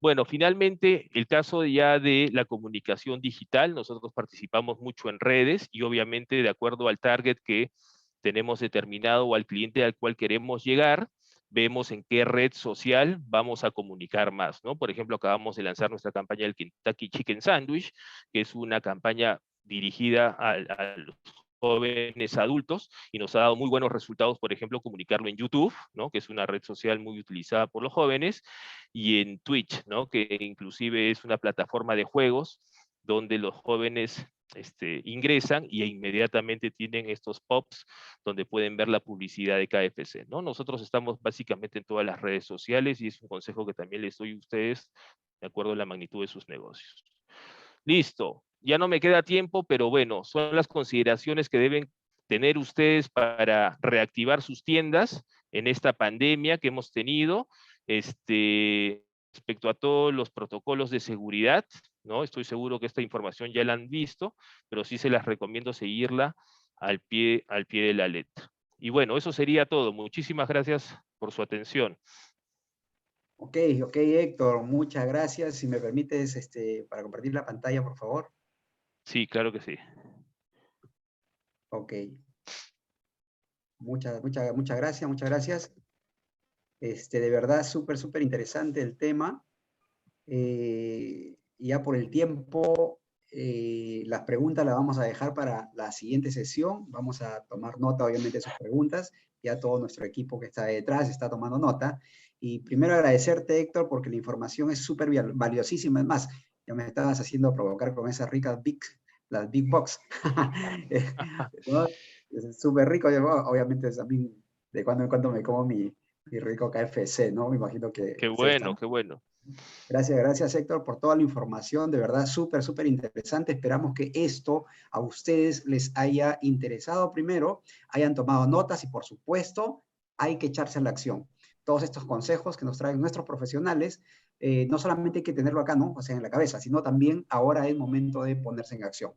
Bueno, finalmente, el caso ya de la comunicación digital, nosotros participamos mucho en redes y obviamente de acuerdo al target que tenemos determinado o al cliente al cual queremos llegar, vemos en qué red social vamos a comunicar más, ¿no? Por ejemplo, acabamos de lanzar nuestra campaña del Kentucky Chicken Sandwich, que es una campaña dirigida a los jóvenes adultos y nos ha dado muy buenos resultados, por ejemplo, comunicarlo en YouTube, ¿no? Que es una red social muy utilizada por los jóvenes, y en Twitch, ¿no? Que inclusive es una plataforma de juegos donde los jóvenes ingresan y inmediatamente tienen estos pops donde pueden ver la publicidad de KFC, ¿no? Nosotros estamos básicamente en todas las redes sociales y es un consejo que también les doy a ustedes de acuerdo a la magnitud de sus negocios. Listo, ya no me queda tiempo, pero bueno, son las consideraciones que deben tener ustedes para reactivar sus tiendas en esta pandemia que hemos tenido, respecto a todos los protocolos de seguridad, ¿no? Estoy seguro que esta información ya la han visto, pero sí se las recomiendo seguirla al pie de la letra. Y bueno, eso sería todo. Muchísimas gracias por su atención. Ok, ok, Héctor, muchas gracias. Si me permites, para compartir la pantalla, por favor. Sí, claro que sí. Ok. Muchas gracias, muchas gracias. De verdad, súper, súper interesante el tema. Ya por el tiempo, las preguntas las vamos a dejar para la siguiente sesión. Vamos a tomar nota, obviamente, de sus preguntas. Ya todo nuestro equipo que está detrás está tomando nota. Y primero agradecerte, Héctor, porque la información es súper valiosísima. Es más, ya me estabas haciendo provocar con esas ricas las Big Box. ¿No? Es súper rico. Yo, obviamente, también de cuando en cuando me como mi rico KFC, ¿no? Me imagino que Qué ustedes bueno, están. qué bueno. Gracias, gracias Héctor por toda la información, de verdad súper, súper interesante. Esperamos que esto a ustedes les haya interesado primero, hayan tomado notas y por supuesto hay que echarse a la acción. Todos estos consejos que nos traen nuestros profesionales, no solamente hay que tenerlo acá, ¿no? O sea, en la cabeza, sino también ahora es momento de ponerse en acción.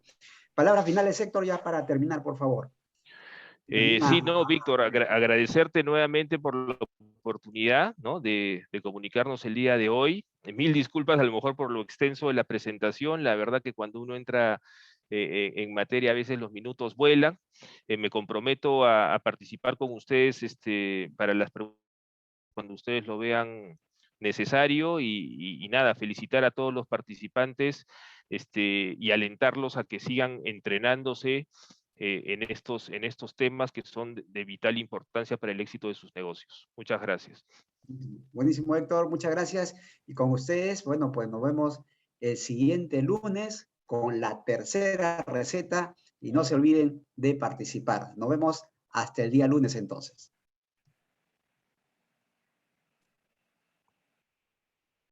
Palabras finales, Héctor, ya para terminar, por favor. Sí, no, Víctor, agradecerte nuevamente por la oportunidad, ¿no? de comunicarnos el día de hoy. Mil disculpas a lo mejor por lo extenso de la presentación. La verdad que cuando uno entra en materia a veces los minutos vuelan. Me comprometo a participar con ustedes para las preguntas cuando ustedes lo vean necesario y nada, felicitar a todos los participantes y alentarlos a que sigan entrenándose en estos temas que son de vital importancia para el éxito de sus negocios. Muchas gracias. Buenísimo, Héctor, muchas gracias. Y con ustedes, bueno, pues nos vemos el siguiente lunes con la tercera receta y no se olviden de participar. Nos vemos hasta el día lunes entonces.